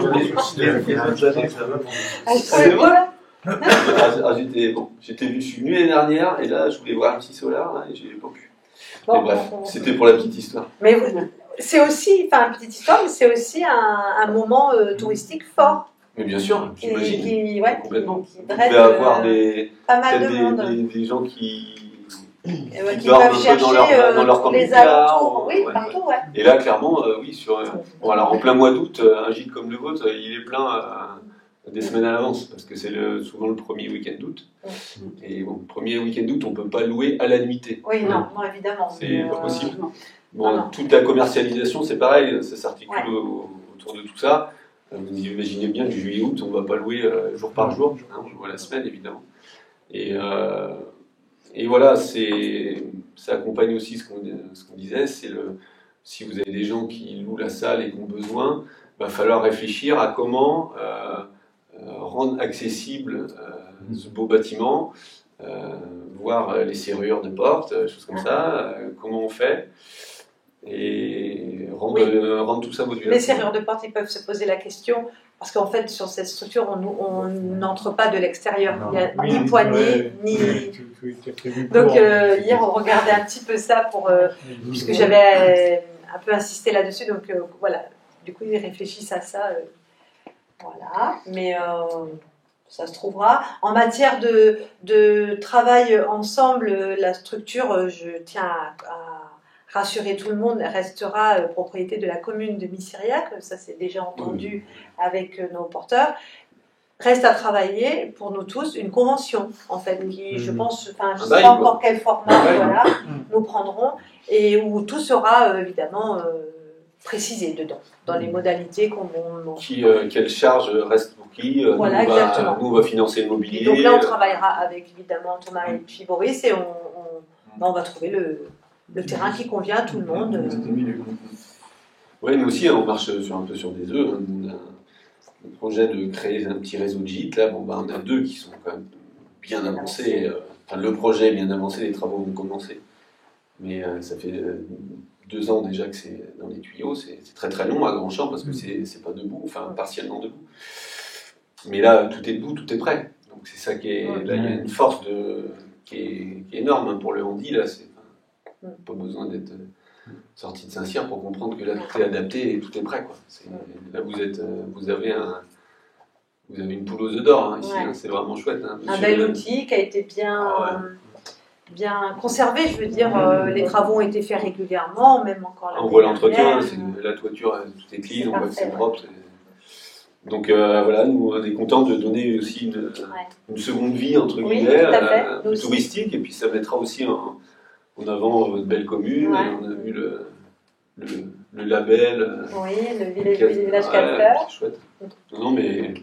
S2: C'est vrai. Je suis venu l'année dernière et là, je voulais voir un petit solar là, et j'ai pas pu. Mais bref, c'était pour la petite histoire.
S1: Mais c'est aussi, enfin, une petite histoire, mais c'est aussi un moment touristique fort.
S2: Mais bien sûr, j'imagine.
S1: Complètement. Qui
S2: draine avoir
S1: pas mal de monde.
S2: Des gens qui
S1: dorment un peu dans leur camping-car. Oui, partout, ouais.
S2: Et là, clairement, alors en plein mois d'août, un gîte comme le vôtre, il est plein des semaines à l'avance, parce que c'est souvent le premier week-end d'août. Et bon, premier week-end d'août, on ne peut pas louer à la nuitée.
S1: Oui, non, évidemment.
S2: C'est pas possible. Bon, toute la commercialisation, c'est pareil, ça s'articule autour de tout ça. Vous imaginez bien que juillet-août, on ne va pas louer jour par jour, on loue à la semaine, évidemment. Et voilà, ça accompagne aussi ce qu'on disait, c'est si vous avez des gens qui louent la salle et qui ont besoin, il va falloir réfléchir à comment rendre accessible ce beau bâtiment, voir les serrures de portes, choses comme ça, comment on fait, et rendre tout ça modulaire.
S1: Les serrures de portes, ils peuvent se poser la question, parce qu'en fait, sur cette structure, on n'entre pas de l'extérieur. Il n'y a ni poignée, ni... Donc hier, on regardait un petit peu ça, puisque j'avais un peu insisté là-dessus, donc voilà. Du coup, ils réfléchissent à ça. Voilà, mais ça se trouvera. En matière de travail ensemble, la structure, je tiens à rassurer tout le monde, restera propriété de la commune de Missiriac. Ça, c'est déjà entendu avec nos porteurs. Reste à travailler pour nous tous une convention, en fait, qui, je pense, je ne sais pas encore quel format nous prendrons, et où tout sera évidemment précisé dedans, dans les modalités
S2: quelle charge reste pour qui,
S1: voilà, exactement.
S2: Nous, on va financer le mobilier.
S1: Donc là, on travaillera avec, évidemment, Thomas et puis Boris, et on va trouver le terrain qui convient à tout le monde.
S2: Oui, nous aussi, on marche un peu sur des œufs. On a le projet de créer un petit réseau de gîtes. Là, on a 2 qui sont quand même bien avancés. Le projet est bien avancé, les travaux vont commencer. Mais ça fait 2 ans déjà que c'est dans les tuyaux. C'est très très long à Grandchamp parce que c'est pas debout, partiellement debout. Mais là, tout est debout, tout est prêt. Donc c'est ça qui est. Là, il y a une force qui est énorme pour le handi. Là, pas besoin d'être sorti de Saint-Cyr pour comprendre que là tout est adapté et tout est prêt, quoi. Là vous avez une poule aux œufs d'or ici, c'est vraiment chouette.
S1: Un bel outil qui a été bien conservé, je veux dire, les travaux ont été faits régulièrement, même encore
S2: on voit l'entretien, la toiture, tout est clean, on voit que c'est propre. Donc voilà, nous on est contents de donner aussi une seconde vie entre guillemets touristique, et puis ça mettra aussi en avant votre belle commune. On a vu le label.
S1: Oui, le village 4 fleurs.
S2: C'est chouette. Non, mais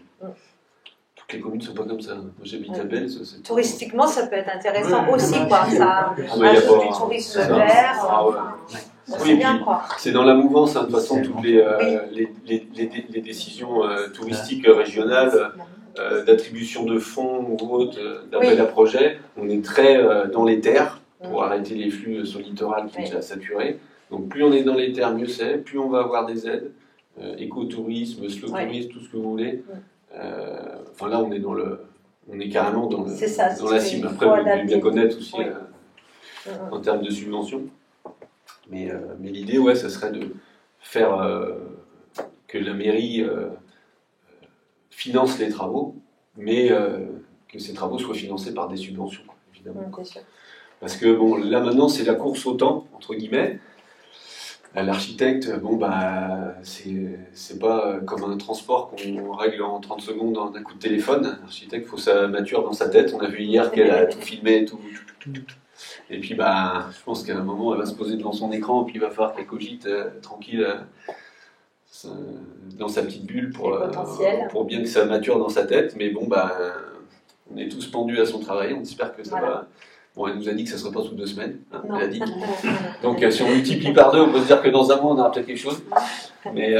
S2: toutes les communes ne sont pas comme ça. Moi, j'habite à Belle.
S1: Touristiquement, ça peut être intéressant aussi, quoi. Ça ajoute du tourisme vert.
S2: Oui, bien, quoi. C'est dans la mouvance, de toute façon, toutes les décisions touristiques régionales, d'attribution de fonds ou autres, d'appel à projet. On est très dans les terres pour arrêter les flux sur le littoral qui est déjà saturé. Donc plus on est dans les terres, mieux c'est, plus on va avoir des aides, écotourisme, slow tourisme, tout ce que vous voulez. Là on est carrément dans la cible. Après vous devez bien connaître aussi en termes de subventions. Mais l'idée, ça serait de faire que la mairie finance les travaux, mais que ces travaux soient financés par des subventions, évidemment.
S1: C'est sûr.
S2: Parce que bon, là maintenant, c'est la course au temps, entre guillemets. L'architecte, bon, bah, c'est pas comme un transport qu'on règle en 30 secondes d'un coup de téléphone. L'architecte, il faut que ça mature dans sa tête. On a vu hier qu'elle a tout filmé, tout. Et puis, bah, je pense qu'à un moment, elle va se poser devant son écran, et puis il va falloir qu'elle cogite tranquille dans sa petite bulle pour bien que ça mature dans sa tête. Mais bon, bah, on est tous pendus à son travail. On espère que ça va. Bon, elle nous a dit que ça ne serait pas sous 2 semaines, hein, elle a dit. Donc si on multiplie par 2, on peut se dire que dans un mois, on aura peut-être quelque chose. Mais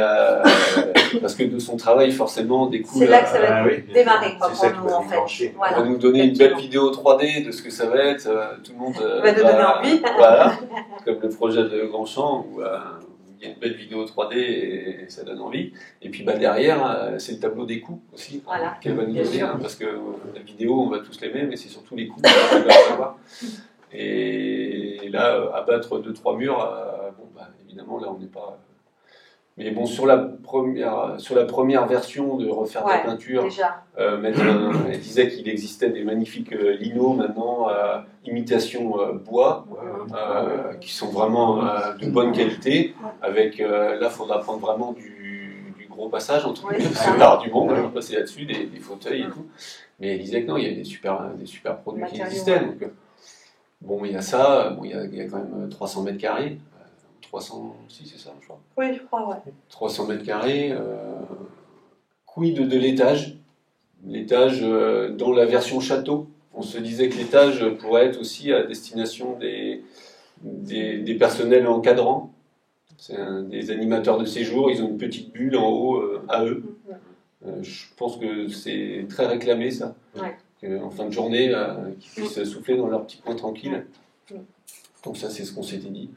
S2: parce que de son travail, forcément, découle...
S1: C'est là que ça va démarrer, quoi, pour nous, en fait.
S2: Voilà. On va nous donner une belle vidéo 3D de ce que ça va être. Tout le monde
S1: va nous donner envie.
S2: Voilà, comme le projet de Grandchamp, où il y a une belle vidéo 3D et ça donne envie. Et puis bah, derrière, c'est le tableau des coûts aussi,
S1: voilà,
S2: qu'elle va nous donner, hein, parce que la vidéo, on va tous l'aimer, mais c'est surtout les coûts qu'elle va savoir. Et là, abattre 2-3 murs, bon, bah, évidemment, là, on n'est pas... Mais bon, sur la première version de refaire de la peinture, elle disait qu'il existait des magnifiques linos maintenant, imitation bois, qui sont vraiment de bonne qualité. Avec, là, il faudra prendre vraiment du gros passage, entre guillemets, parce qu'il y a du monde, on va passer là-dessus, des fauteuils et tout. Mais elle disait que non, il y a des super produits qui existaient. Donc, bon, il y a ça, bon, il y a quand même 300 mètres carrés. 300, si c'est ça, je crois.
S1: Oui, je crois, ouais.
S2: 300 mètres carrés. Quid de l'étage? L'étage, dans la version château, on se disait que l'étage pourrait être aussi à destination des personnels encadrants. C'est des animateurs de séjour, ils ont une petite bulle en haut à eux. Je pense que c'est très réclamé, ça. Ouais. En fin de journée, qu'ils puissent souffler dans leur petit coin tranquille. Donc ça, c'est ce qu'on s'était dit.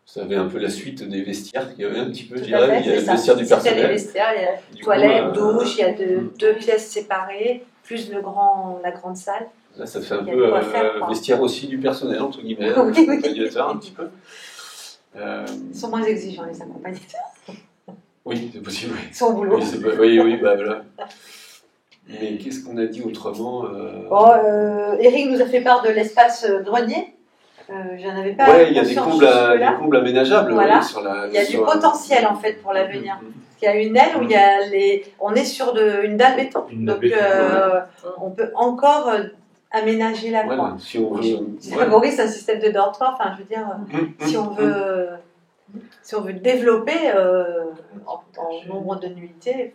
S2: Ça avait un peu la suite des vestiaires qu'il y avait un petit peu, je dirais. Il y a le vestiaire du personnel.
S1: Il y a les vestiaires, il y a toilette, douche, il y a deux pièces séparées, plus la grande salle.
S2: Là, ça fait un peu vestiaire aussi du personnel, entre guillemets, accompagnateurs un petit peu.
S1: Ils sont moins exigeants, les accompagnateurs.
S2: Oui, c'est possible.
S1: Ils sont au boulot.
S2: Oui, bah voilà. Mais qu'est-ce qu'on a dit autrement
S1: Eric nous a fait part de l'espace grenier. J'en avais pas.
S2: Ouais, il y a des combles aménageables.
S1: Voilà.
S2: Oui,
S1: il y a du potentiel en fait pour l'avenir. Il y a une aile où il y a on est sur une dalle béton. Donc on peut encore aménager la
S2: voilà, si on veut.
S1: C'est un système de dortoir. Enfin, je veux dire, si on veut développer en nombre de nuitées,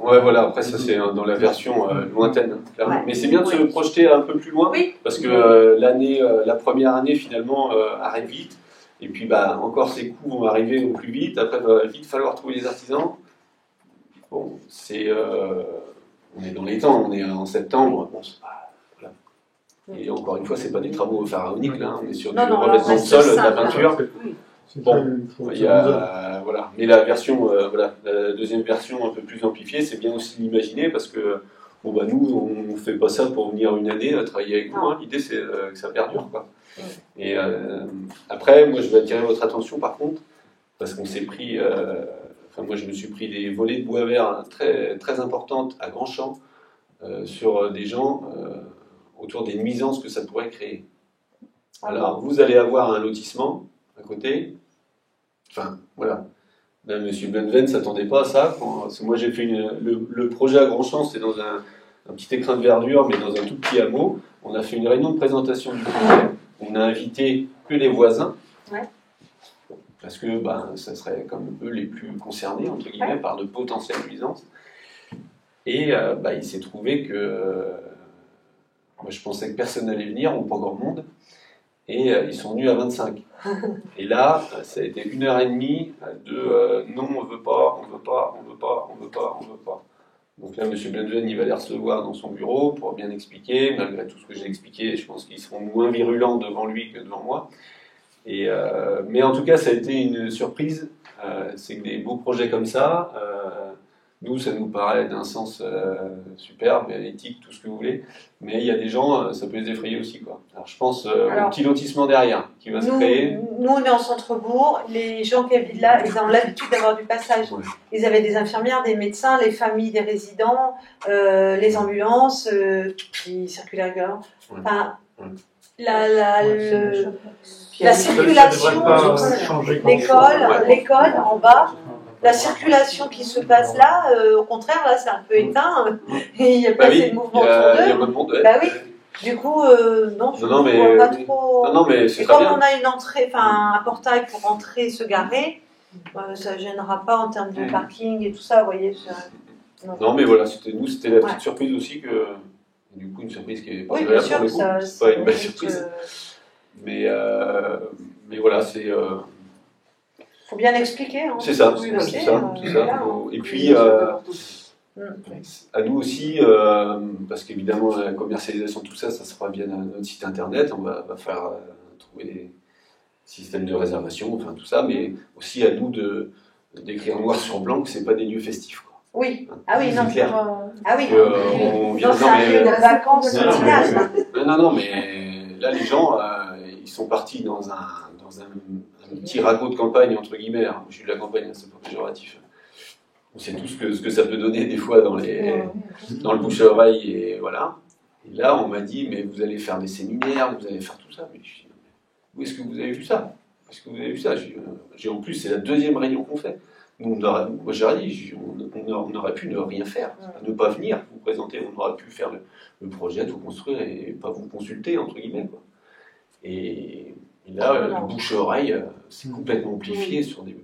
S2: ouais, voilà, après ça c'est dans la version lointaine. Ouais. Mais c'est bien de se projeter un peu plus loin, parce que la première année finalement arrive vite, et puis bah, encore ces coûts vont arriver au plus vite, après il va vite falloir trouver les artisans. Bon, on est dans les temps, on est en septembre, bon, voilà. Et encore une fois, c'est pas des travaux pharaoniques, là, on est sur du revêtement de sol, de la peinture. Bon, voilà. Mais la version, la deuxième version un peu plus amplifiée, c'est bien aussi l'imaginer parce que bon, bah, nous, on ne fait pas ça pour venir une année à travailler avec vous. Hein. L'idée, c'est que ça perdure, quoi. Et après, moi, je vais attirer votre attention par contre, parce qu'on s'est pris, moi, je me suis pris des volets de bois vert très, très importantes à Grandchamp sur des gens autour des nuisances que ça pourrait créer. Alors, vous allez avoir un lotissement à côté. Enfin, voilà. Là, M. Benven ne s'attendait pas à ça. Parce que moi, j'ai fait le projet à Grandchamp, c'était dans un petit écrin de verdure, mais dans un tout petit hameau. On a fait une réunion de présentation du projet. On a invité que les voisins. Ouais. Parce que ça serait comme eux les plus concernés, entre guillemets, par de potentielles nuisances. Et il s'est trouvé que moi, je pensais que personne n'allait venir, ou pas grand monde. Et ils sont venus à 25. Et là, ça a été 1h30 de non, on veut pas. Donc là, M. Benven, il va les recevoir dans son bureau pour bien expliquer. Malgré tout ce que j'ai expliqué, je pense qu'ils seront moins virulents devant lui que devant moi. Mais en tout cas, ça a été une surprise. C'est que des beaux projets comme ça, Nous, ça nous paraît d'un sens superbe, éthique, tout ce que vous voulez. Mais il y a des gens, ça peut les effrayer aussi, quoi. Alors, je pense au petit lotissement derrière qui va se créer.
S1: Nous, on est en centre-bourg. Les gens qui habitent là, ils ont l'habitude d'avoir du passage. Ouais. Ils avaient des infirmières, des médecins, les familles des résidents, les ambulances qui circulaient régulièrement. Ouais. Enfin, la circulation, l'école en bas. La circulation qui se passe là, au contraire, là, c'est un peu éteint. Et il n'y a pas assez de mouvement autour d'eux.
S2: Il y a pas de monde, ouais.
S1: Bah oui. Du coup, non, je ne vois pas trop.
S2: Non, mais c'est
S1: et comme on a une entrée, enfin un portail pour rentrer, se garer, ça ne gênera pas en termes de parking et tout ça, vous voyez.
S2: Non, mais voilà, c'était la petite surprise aussi que. Du coup, une surprise qui est pas agréable pour le coup. C'est pas une belle surprise. Mais voilà, c'est.
S1: Faut bien expliquer. Hein.
S2: C'est ça, c'est ça. Et puis, à nous aussi, parce qu'évidemment, la commercialisation, tout ça, ça sera via notre site internet. On va faire trouver des systèmes de réservation, enfin tout ça, mais aussi à nous d'écrire noir sur blanc que c'est pas des lieux festifs. Quoi.
S1: Oui. Ah oui, non.
S2: Clair.
S1: Ah oui.
S2: On vient
S1: c'est un lieu de vacances.
S2: Non, mais là, les gens, ils sont partis dans un petit ragot de campagne, entre guillemets. Je suis de la campagne, c'est pas péjoratif. On sait tous ce que ça peut donner des fois dans le bouche à oreille, et voilà. Et là, on m'a dit, mais vous allez faire des séminaires, vous allez faire tout ça. Mais je dis, où est-ce que vous avez vu ça? Est-ce que vous avez vu ça? En plus, c'est la deuxième réunion qu'on fait. Nous, moi, j'ai dit, on aurait pu ne rien faire, ne pas venir vous présenter, on aurait pu faire le projet, tout construire et pas vous consulter, entre guillemets. Quoi. Et là, le bouche-oreille, c'est complètement amplifié sur des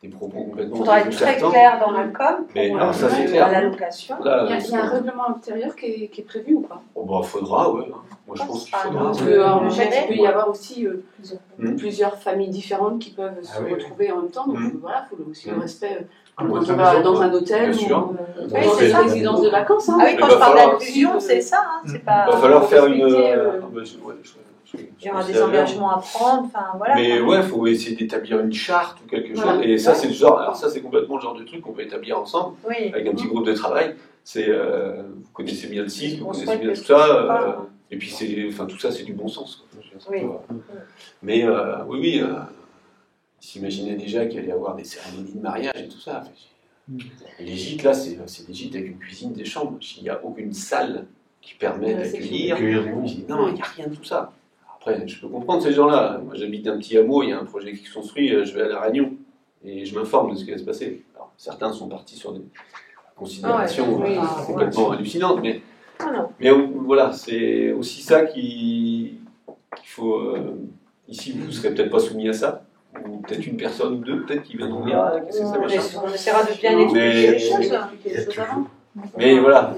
S2: propos complètement.
S1: Il faudra être très clair dans la com.
S2: Mais alors, ça, c'est clair.
S1: À la location.
S3: Là, il y a un règlement intérieur qui est prévu ou pas?
S2: Faudra, ouais. Moi, je pense qu'il faudra.
S3: Parce qu'en fait, il peut y avoir aussi plusieurs familles différentes qui peuvent se retrouver en même temps. Donc voilà, il faut aussi le respect. Quand on va dans un hôtel ou dans une résidence de vacances.
S1: Ah oui, quand je parle d'inclusion, c'est ça. Il
S2: va falloir faire une.
S1: Il y aura des engagements à prendre, enfin voilà.
S2: Mais ouais, il faut essayer d'établir une charte ou quelque chose. Et ça, c'est le genre. Alors ça, c'est complètement le genre de truc qu'on peut établir ensemble avec un petit groupe de travail. Vous connaissez bien le site, vous connaissez bien tout ça. Et puis tout ça, c'est du bon sens. Mais oui. S'imaginer déjà qu'il allait y avoir des cérémonies de mariage et tout ça. Les gîtes là, c'est des gîtes avec une cuisine, des chambres. Il n'y a aucune salle qui permet d'accueillir. Non, il n'y a rien de tout ça. Après, je peux comprendre ces gens-là. Moi, j'habite un petit hameau, il y a un projet qui se construit, je vais à La Réunion et je m'informe de ce qui va se passer. Alors, certains sont partis sur des considérations complètement hallucinantes, mais voilà, c'est aussi ça qu'il faut. Ici, vous ne serez peut-être pas soumis à ça, ou peut-être une personne ou deux, peut-être qui viendront dire qu'est-ce que ça machin.
S1: On essaiera de bien expliquer les choses.
S2: Mais voilà.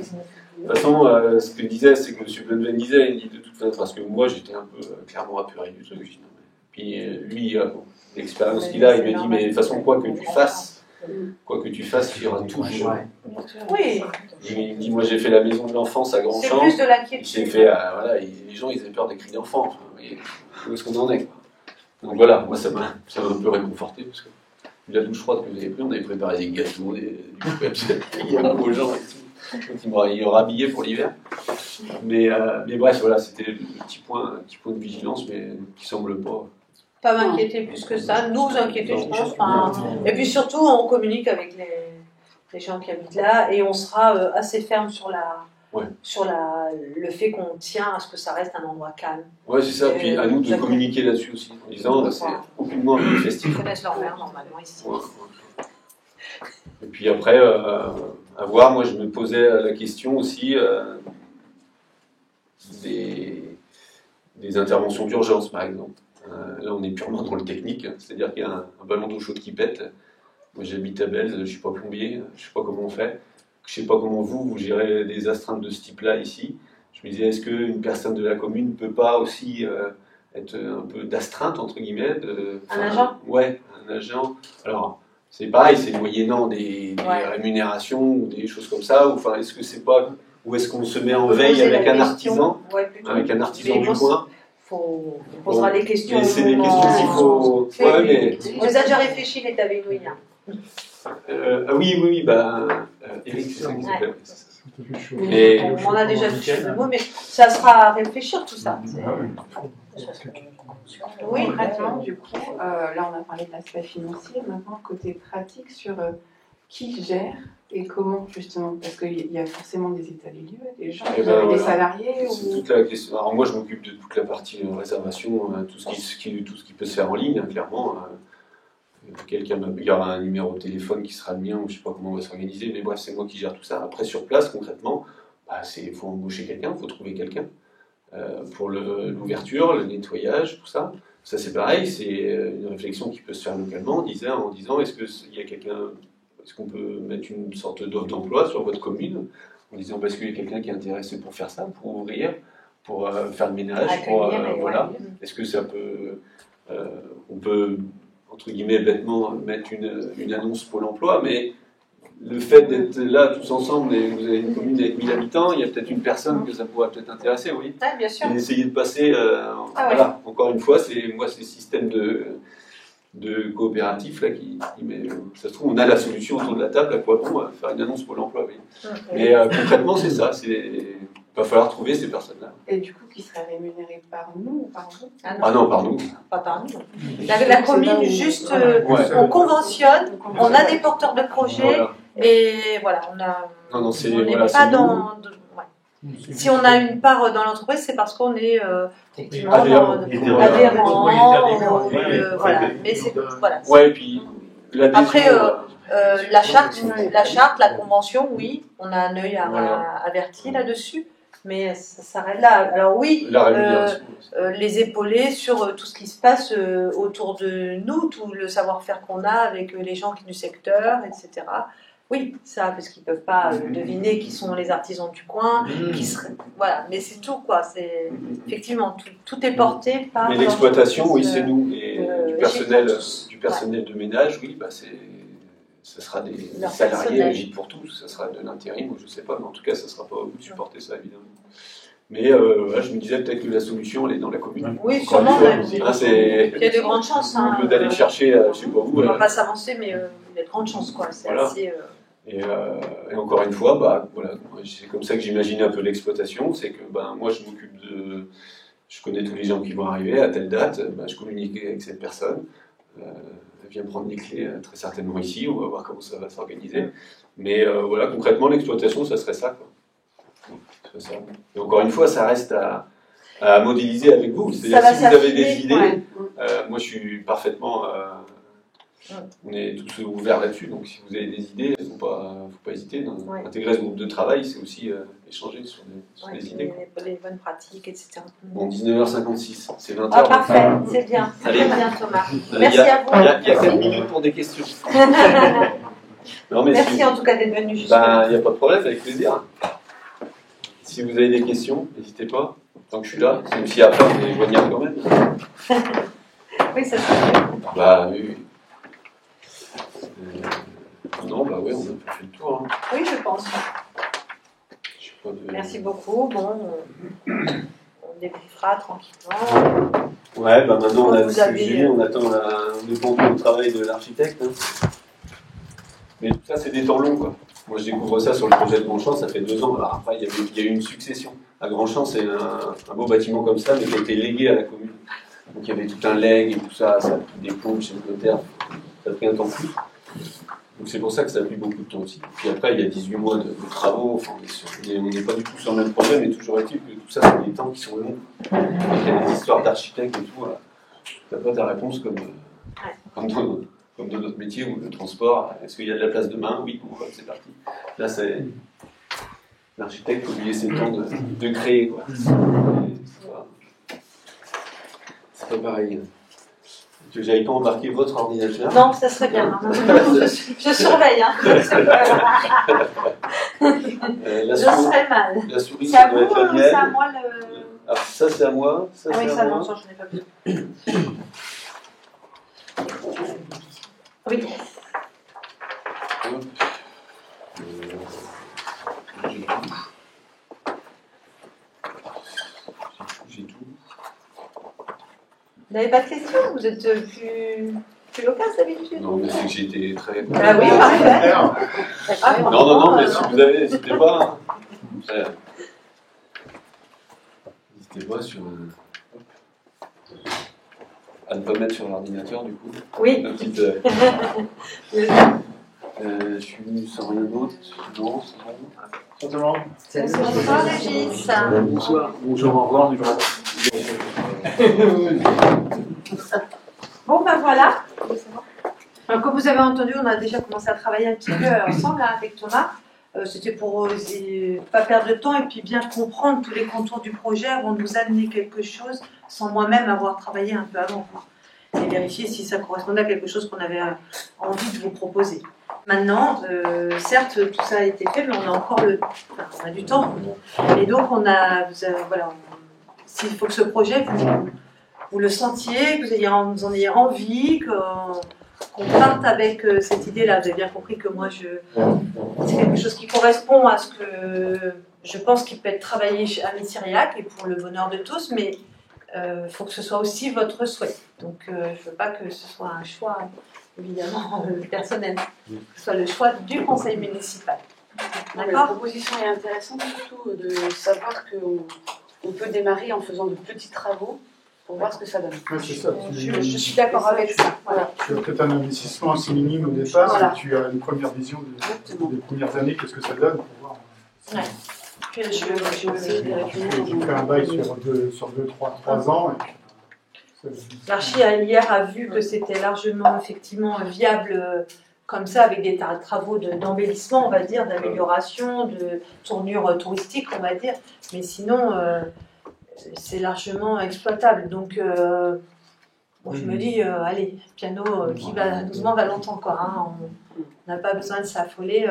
S2: De toute façon, ce que disait, c'est que M. Blenven disait, il dit de toute façon, parce que moi j'étais un peu clairement apeuré du truc. Puis lui, l'expérience qu'il a, il me dit, mais de toute façon, quoi que tu fasses, il y aura toujours.
S1: Oui.
S2: Il me dit, moi j'ai fait la maison de l'enfance à Grandchamp.
S1: C'est plus de l'inquiétude.
S2: J'ai fait, les gens ils avaient peur des cris d'enfants. Enfin, où est-ce qu'on en est, quoi. Donc voilà, moi ça m'a un peu réconforté parce que la douche froide que vous avez pris, on avait préparé des gâteaux, des aux gens et tout. Donc il m'aurait rhabillé pour l'hiver. Mais bref, voilà, c'était le petit point de vigilance, mais qui semble
S1: pas m'inquiéter plus que ça, nous inquiéter, je pense. Et puis surtout, on communique avec les gens qui habitent là et on sera assez ferme sur le fait qu'on tient à ce que ça reste un endroit calme.
S2: Ouais, c'est ça. Puis à nous de communiquer là-dessus aussi, en disant c'est aucunement un lieu festif.
S1: Ils connaissent leur mère normalement ici.
S2: Ouais. Et puis après, à voir, moi je me posais la question aussi des interventions d'urgence, par exemple. Là, on est purement dans le technique, c'est-à-dire qu'il y a un ballon d'eau chaude qui pète. Moi, j'habite à Belze, je ne suis pas plombier, je ne sais pas comment on fait. Je ne sais pas comment vous gérez des astreintes de ce type-là ici. Je me disais, est-ce qu'une personne de la commune ne peut pas aussi être un peu d'astreinte, entre guillemets
S1: un agent?
S2: Ouais, un agent. Alors, c'est pareil, c'est moyennant des rémunérations ou des choses comme ça. Enfin, est-ce que c'est pas... Ou est-ce qu'on se met en veille avec un artisan, du coin?
S1: On posera des questions.
S2: Mais c'est des questions qu'il faut...
S1: On les a déjà réfléchi, les Tavenoïens.
S2: Oui, Eric, c'est ça qu'il s'appelle.
S1: Mais on en a déjà touché le mot, mais ça sera à réfléchir tout ça.
S3: Oui, concrètement, du coup, là on a parlé de l'aspect financier, maintenant côté pratique sur qui gère et comment justement, parce qu'il y a forcément des états des lieux, des gens, des salariés.
S2: C'est toute la question. Alors moi je m'occupe de toute la partie réservation, tout ce qui peut se faire en ligne, hein, clairement. Il y aura un numéro de téléphone qui sera le mien, je ne sais pas comment on va s'organiser, mais bref, c'est moi qui gère tout ça. Après, sur place, concrètement, il faut embaucher quelqu'un, il faut trouver quelqu'un pour l'ouverture, le nettoyage, tout ça. Ça, c'est pareil, c'est une réflexion qui peut se faire localement en disant est-ce qu'on peut mettre une sorte d'offre d'emploi sur votre commune, en disant est-ce qu'il y a quelqu'un qui est intéressé pour faire ça, pour ouvrir, pour faire le ménage, voilà. Est-ce que ça peut... on peut entre guillemets bêtement mettre une annonce Pôle emploi, mais le fait d'être là tous ensemble et vous avez une commune avec 1000 habitants, il y a peut-être une personne que ça pourrait peut-être intéresser, oui.
S1: Ouais, bien sûr.
S2: Et essayer de passer, voilà, encore une fois, c'est système de coopératif là qui met, ça se trouve on a la solution autour de la table, à quoi bon faire une annonce Pôle emploi, oui. Okay. Mais concrètement c'est ça, il va falloir trouver ces personnes-là.
S3: Et du coup qui seraient rémunérées par nous ou par vous?
S2: Non, par nous.
S1: Pas par nous. La commune, juste, on conventionne, on a des porteurs de projets, et voilà, on n'est pas dans... Si on a une part dans l'entreprise, c'est parce qu'on est effectivement adhérent, voilà. Mais c'est voilà.
S2: Ouais, et puis
S1: après la charte, la convention, oui, on a un œil averti là-dessus, mais ça s'arrête là. Alors oui, les épauler sur tout ce qui se passe autour de nous, tout le savoir-faire qu'on a avec les gens du secteur, etc. Oui, ça, parce qu'ils ne peuvent pas deviner qui sont les artisans du coin, qui seraient... Voilà, mais c'est tout, quoi. C'est... Effectivement, tout est porté par...
S2: Mais l'exploitation, oui, c'est nous. Et du personnel de ménage, oui, ce sera des salariés, Gîtes pour tous, ça sera de l'intérim, je ne sais pas, mais en tout cas, ça ne sera pas à vous de supporter ça, évidemment. Mais je me disais peut-être que la solution, elle est dans la commune.
S1: Oui, sûrement. Il y a de grandes chances.
S2: On peut d'aller chercher, je ne sais pas où.
S1: On ne va pas s'avancer, mais il y a de grandes chances, quoi. C'est assez...
S2: Et encore une fois, voilà, c'est comme ça que j'imagine un peu l'exploitation, c'est que moi je m'occupe je connais tous les gens qui vont arriver à telle date, je communique avec cette personne, elle vient prendre les clés très certainement ici, on va voir comment ça va s'organiser. Mais voilà, concrètement l'exploitation, ça serait ça, quoi. Et encore une fois, ça reste à modéliser avec vous, c'est-à-dire si vous avez des idées, moi je suis parfaitement... on est tous ouverts là-dessus, donc si vous avez des idées, il ne faut pas hésiter. Intégrer ce groupe de travail, c'est aussi échanger sur des idées.
S1: Les bonnes pratiques, etc.
S2: Bon, 19h56, c'est 20h.
S1: Ah, parfait, c'est bien. Allez. Très bien, Thomas. Merci à vous.
S2: Il y a 4 minutes pour des questions.
S1: Non, mais merci en tout cas d'être venu jusqu'à
S2: là. Il n'y a pas de problème, avec plaisir. Si vous avez des questions, n'hésitez pas, tant que je suis là, même si après on est joignable quand même.
S1: Oui, ça serait bien.
S2: Oui. Non, oui, on a pas fait le tour. Hein.
S1: Oui, je pense. Merci beaucoup. Bon, on débriefera tranquillement.
S2: Ouais, maintenant on a le sujet, on attend le travail de l'architecte. Hein. Mais tout ça, c'est des temps longs, quoi. Moi, je découvre ça sur le projet de Grandchamp, ça fait 2 ans. Alors après, il y a eu une succession. À Grandchamp, c'est un beau bâtiment comme ça, mais qui a été légué à la commune. Donc il y avait tout un legs et tout ça, ça a pris des plombs chez le notaire, ça a pris un temps fou. Donc c'est pour ça que ça a pris beaucoup de temps aussi. Puis après, il y a 18 mois de travaux, enfin, on n'est pas du tout sur le même problème, mais toujours est-il que tout ça, c'est des temps qui sont longs. Il y a des histoires d'architectes et tout, voilà. Tu n'as pas ta réponse comme dans notre métier où le transport, est-ce qu'il y a de la place demain? Oui, bon, c'est parti. Là, c'est l'architecte qui a oublié ses temps de créer, quoi. C'est pas pareil. Que j'avais pas embarqué votre ordinateur.
S1: Non, ça serait bien. Je surveille. Hein. Je serais mal.
S2: La souris,
S1: c'est à vous ou c'est à moi le...
S2: Alors ça c'est à moi. Ça,
S1: oui,
S2: c'est
S1: ça
S2: à
S1: non,
S2: moi.
S1: ça je n'ai pas besoin. Oui.
S2: J'ai tout.
S1: Vous n'avez pas de questions? Vous êtes plus plus loquace d'habitude.
S2: Non, mais c'est que j'ai été très...
S1: Ah oui, parfait.
S2: Non, mais si vous avez, n'hésitez pas. N'hésitez pas sur... à ne pas mettre sur l'ordinateur, du coup.
S1: Oui.
S2: La petite, je suis venu sans rien d'autre. Non, c'est bon.
S1: Bonsoir, Régis.
S2: Bonsoir. Bonjour, au revoir.
S1: Bon, ben voilà. Alors, comme vous avez entendu, on a déjà commencé à travailler un petit peu ensemble là, avec Thomas. C'était pour pas perdre de temps et puis bien comprendre tous les contours du projet avant de vous amener quelque chose sans moi-même avoir travaillé un peu avant. Et vérifier si ça correspondait à quelque chose qu'on avait envie de vous proposer. Maintenant, certes, tout ça a été fait, mais on a encore on a du temps. Et donc, voilà, s'il faut que ce projet, vous le sentiez, que vous en ayez envie, qu'on parte avec cette idée-là. Vous avez bien compris que moi, c'est quelque chose qui correspond à ce que je pense qu'il peut être travaillé à Missiriac et pour le bonheur de tous, mais il faut que ce soit aussi votre souhait. Donc, je ne veux pas que ce soit un choix, évidemment, personnel, que ce soit le choix du conseil municipal.
S3: D'accord. La proposition est intéressante, surtout de savoir qu'on peut démarrer en faisant de petits travaux pour voir ce que ça donne.
S4: Ouais, c'est ça.
S1: Je suis d'accord avec ça. Voilà.
S4: Tu as peut-être un investissement assez minime au départ,
S1: Voilà.
S4: et tu as une première vision des premières années, qu'est-ce que ça donne pour voir.
S1: Ouais. Puis
S4: Tu fais un bail sur 2-3 ans.
S1: L'archi hier a vu que c'était largement effectivement viable comme ça, avec des travaux d'embellissement, on va dire, d'amélioration, de tournure touristique, on va dire. Mais sinon, c'est largement exploitable. Donc, bon, je me dis, allez, piano qui va doucement va longtemps encore. Hein, on n'a pas besoin de s'affoler,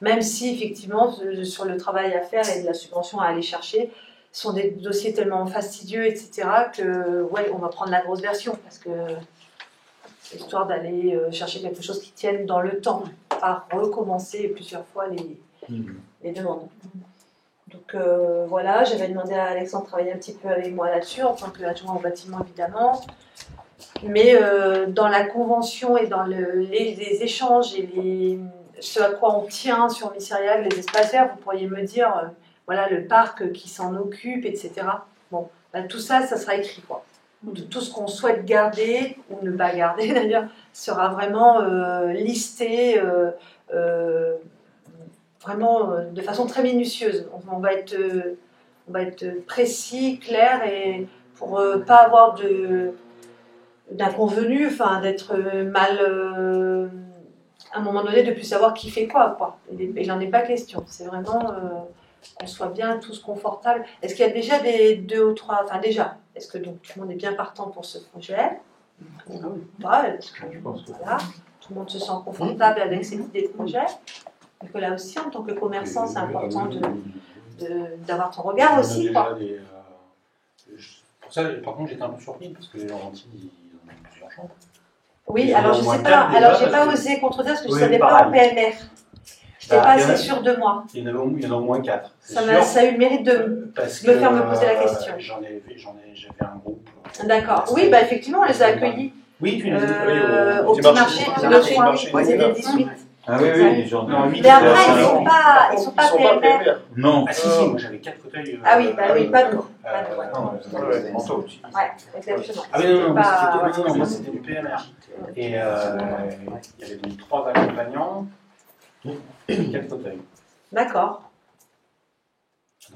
S1: même si effectivement, sur le travail à faire et de la subvention à aller chercher, sont des dossiers tellement fastidieux, etc., que ouais, on va prendre la grosse version, parce que c'est histoire d'aller chercher quelque chose qui tienne dans le temps, pas recommencer plusieurs fois les demandes. Donc voilà, j'avais demandé à Alexandre de travailler un petit peu avec moi là-dessus, en tant qu'adjoint au bâtiment évidemment. Mais dans la convention et dans les échanges et ce à quoi on tient sur Missiriac, les espaces verts, vous pourriez me dire, voilà, le parc qui s'en occupe, etc. Bon, ben, tout ça, ça sera écrit, quoi. Tout ce qu'on souhaite garder, ou ne pas garder d'ailleurs, sera vraiment listé, vraiment de façon très minutieuse. On va être précis, clair, et pour pas avoir d'inconvenu, enfin d'être mal à un moment donné, de plus savoir qui fait quoi. Il n'en est pas question. C'est vraiment qu'on soit bien tous confortables. Est-ce qu'il y a déjà des 2 ou 3, enfin déjà, est-ce que donc tout le monde est bien partant pour ce projet? Ouais, je pense que voilà, tout le monde se sent confortable avec cette idée de projet. Donc là aussi, en tant que commerçant, c'est important d'avoir ton regard aussi. Quoi.
S5: Pour ça, par contre, j'étais un peu surpris parce que les Laurentides, ils en ont plusieurs chambres.
S1: Oui, alors je sais pas, alors j'ai pas osé contredire parce que je ne savais pas en PMR. Je n'étais pas assez sûre de moi.
S5: Il y en a au moins 4.
S1: Ça a eu le mérite de me faire me poser la question.
S5: J'avais un groupe.
S1: D'accord. Oui, bah effectivement, on les a accueillis.
S5: Oui, tu les as
S1: au petit marché, c'était 18.
S6: Ah oui, les gens.
S1: Mais après, ils sont pas PMR.
S6: Non.
S5: Ah si, moi j'avais 4 fauteuils.
S1: Ah oui, bah oui, pas nous. Ouais, exactement.
S5: Ah oui, non, moi c'était du PMR. Et il y avait donc 3 accompagnants et 4 fauteuils.
S1: D'accord.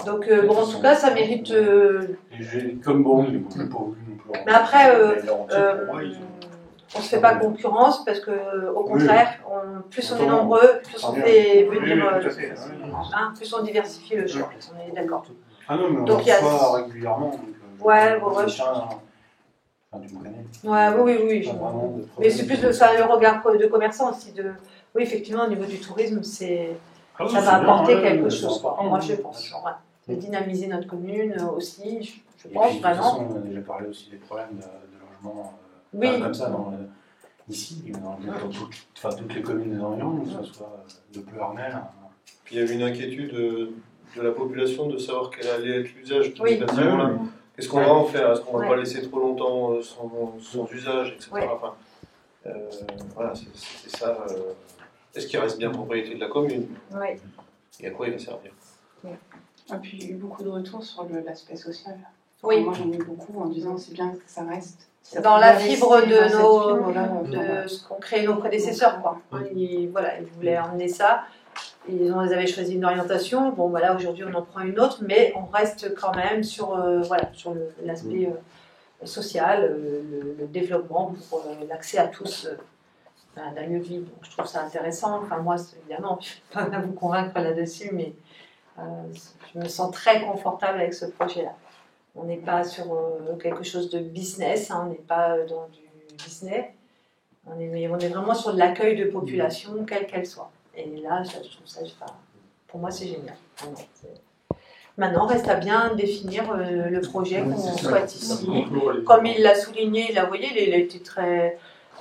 S1: Donc, bon, en tout cas, ça mérite.
S5: Comme bon, il est beaucoup plus pauvre.
S1: Mais après, on ne se fait pas concurrence parce que, au contraire, plus on est nombreux, plus on fait venir. Plus on diversifie le choix. On est d'accord.
S5: Ah non, mais on reçoit régulièrement.
S1: Ouais, bon, ouais. Oui. Mais c'est plus le regard de commerçant aussi. Oui, effectivement, au niveau du tourisme, ça va apporter quelque chose. Moi, je pense. De dynamiser notre commune aussi, je pense vraiment.
S5: On a déjà parlé aussi des problèmes de logement.
S1: Oui.
S5: Comme ça, ici, dans toutes les communes des environs, que ce soit de Pleurmel.
S2: Puis il y a eu une inquiétude de la population de savoir quel allait être l'usage de ces bâtiments-là. Qu'est-ce qu'on va en faire? Est-ce qu'on ne va pas laisser trop longtemps sans usage, etc. Enfin, Voilà, c'est ça. Est-ce qu'il reste bien propriété de la commune?
S1: Oui.
S2: Et à quoi il va servir?
S3: Et puis il y a eu beaucoup de retours sur l'aspect social.
S1: Oui.
S3: Moi j'en ai eu beaucoup en disant c'est bien que ça reste.
S1: Dans la fibre de ce qu'ont créé nos prédécesseurs, quoi. Ils voulaient emmener ça. Ils avaient choisi une orientation. Bon, voilà, aujourd'hui on en prend une autre, mais on reste quand même sur l'aspect social, le développement pour l'accès à tous d'un lieu de vie. Donc je trouve ça intéressant. Enfin, moi, évidemment, je ne peux pas vous convaincre là-dessus, mais je me sens très confortable avec ce projet-là. On n'est pas sur quelque chose de business, hein, on n'est pas dans du business. On est vraiment sur de l'accueil de population, quelle qu'elle soit. Et là, je trouve ça, pour moi, c'est génial. Maintenant, reste à bien définir le projet qu'on souhaite ici. Comme il l'a souligné, il a été très...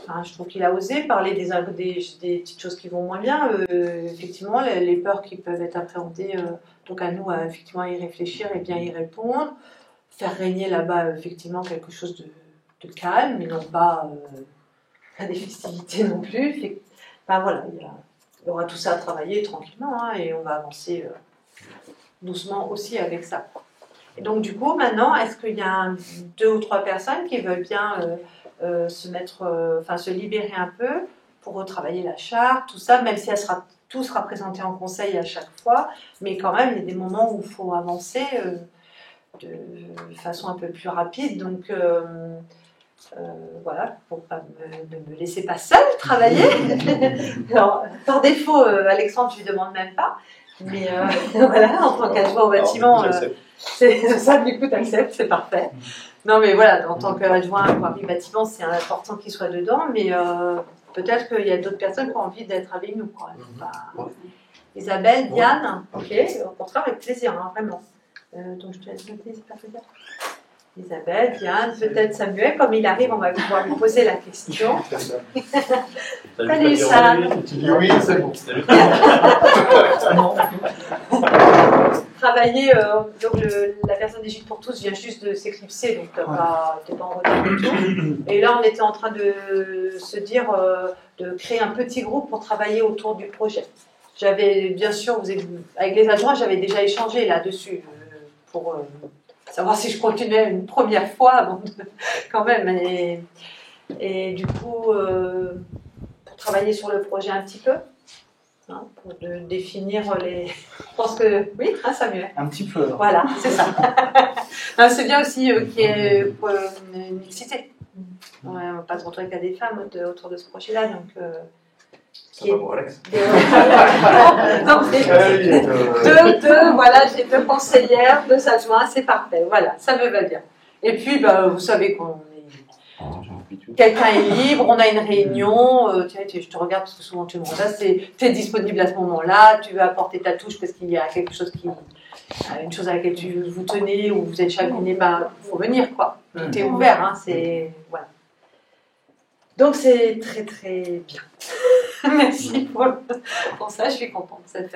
S1: Enfin, je trouve qu'il a osé parler des petites choses qui vont moins bien. Effectivement, les peurs qui peuvent être appréhendées, donc à nous, effectivement, à y réfléchir et bien y répondre. Faire régner là-bas, effectivement, quelque chose de calme, mais non pas des festivités non plus. Enfin, voilà, il y aura tout ça à travailler tranquillement, hein, et on va avancer doucement aussi avec ça. Et donc, du coup, maintenant, est-ce qu'il y a 2 ou 3 personnes qui veulent bien se libérer un peu pour retravailler la charte, tout ça, même si tout sera présenté en conseil à chaque fois, mais quand même, il y a des moments où il faut avancer de façon un peu plus rapide. Donc, voilà, pour ne me laisser pas seule travailler. Alors, par défaut, Alexandre, je lui demande même pas. Mais voilà, en tant qu'adjoint au bâtiment, c'est ça, du coup, tu acceptes, c'est parfait. Non, mais voilà, en tant qu'adjoint au bâtiment, c'est important qu'il soit dedans, mais peut-être qu'il y a d'autres personnes qui ont envie d'être avec nous. Quoi. Enfin, Isabelle, Diane, ok, au contraire, avec plaisir, hein, vraiment. Donc je te laisse noter, c'est pas plaisir. Isabelle, Diane, peut-être Samuel, comme il arrive, on va pouvoir lui poser la question. Salut Sam.
S4: Oui, c'est bon.
S1: Travailler, donc la personne des Gîtes pour tous vient juste de s'éclipser, donc t'es pas en retard du tout. Et là, on était en train de se dire de créer un petit groupe pour travailler autour du projet. J'avais, bien sûr, avec les adjoints, j'avais déjà échangé là-dessus pour savoir si je continuais une première fois, quand même. Et du coup, pour travailler sur le projet un petit peu, hein, pour définir les... Je pense que... Oui, hein, Samuel.
S5: Un petit peu. Alors.
S1: Voilà, c'est ça. C'est bien aussi qu'il y ait une mixité. Ouais, on ne va pas se retrouver qu'à des femmes autour de ce projet-là, donc...
S5: Ça va pour Alex.
S1: Donc, voilà, j'ai 2 conseillères, 2 adjoints, c'est parfait. Voilà, ça me va bien. Et puis, vous savez qu'on est... Quelqu'un est libre, on a une réunion, tiens, je te regarde parce que souvent tu me regardes, tu es disponible à ce moment-là, tu veux apporter ta touche parce qu'il y a quelque chose une chose à laquelle vous tenez ou vous êtes chagriné, il faut venir, quoi. Tout est ouvert, hein, voilà. Donc c'est très très bien. Merci pour ça, je suis contente. Ça fait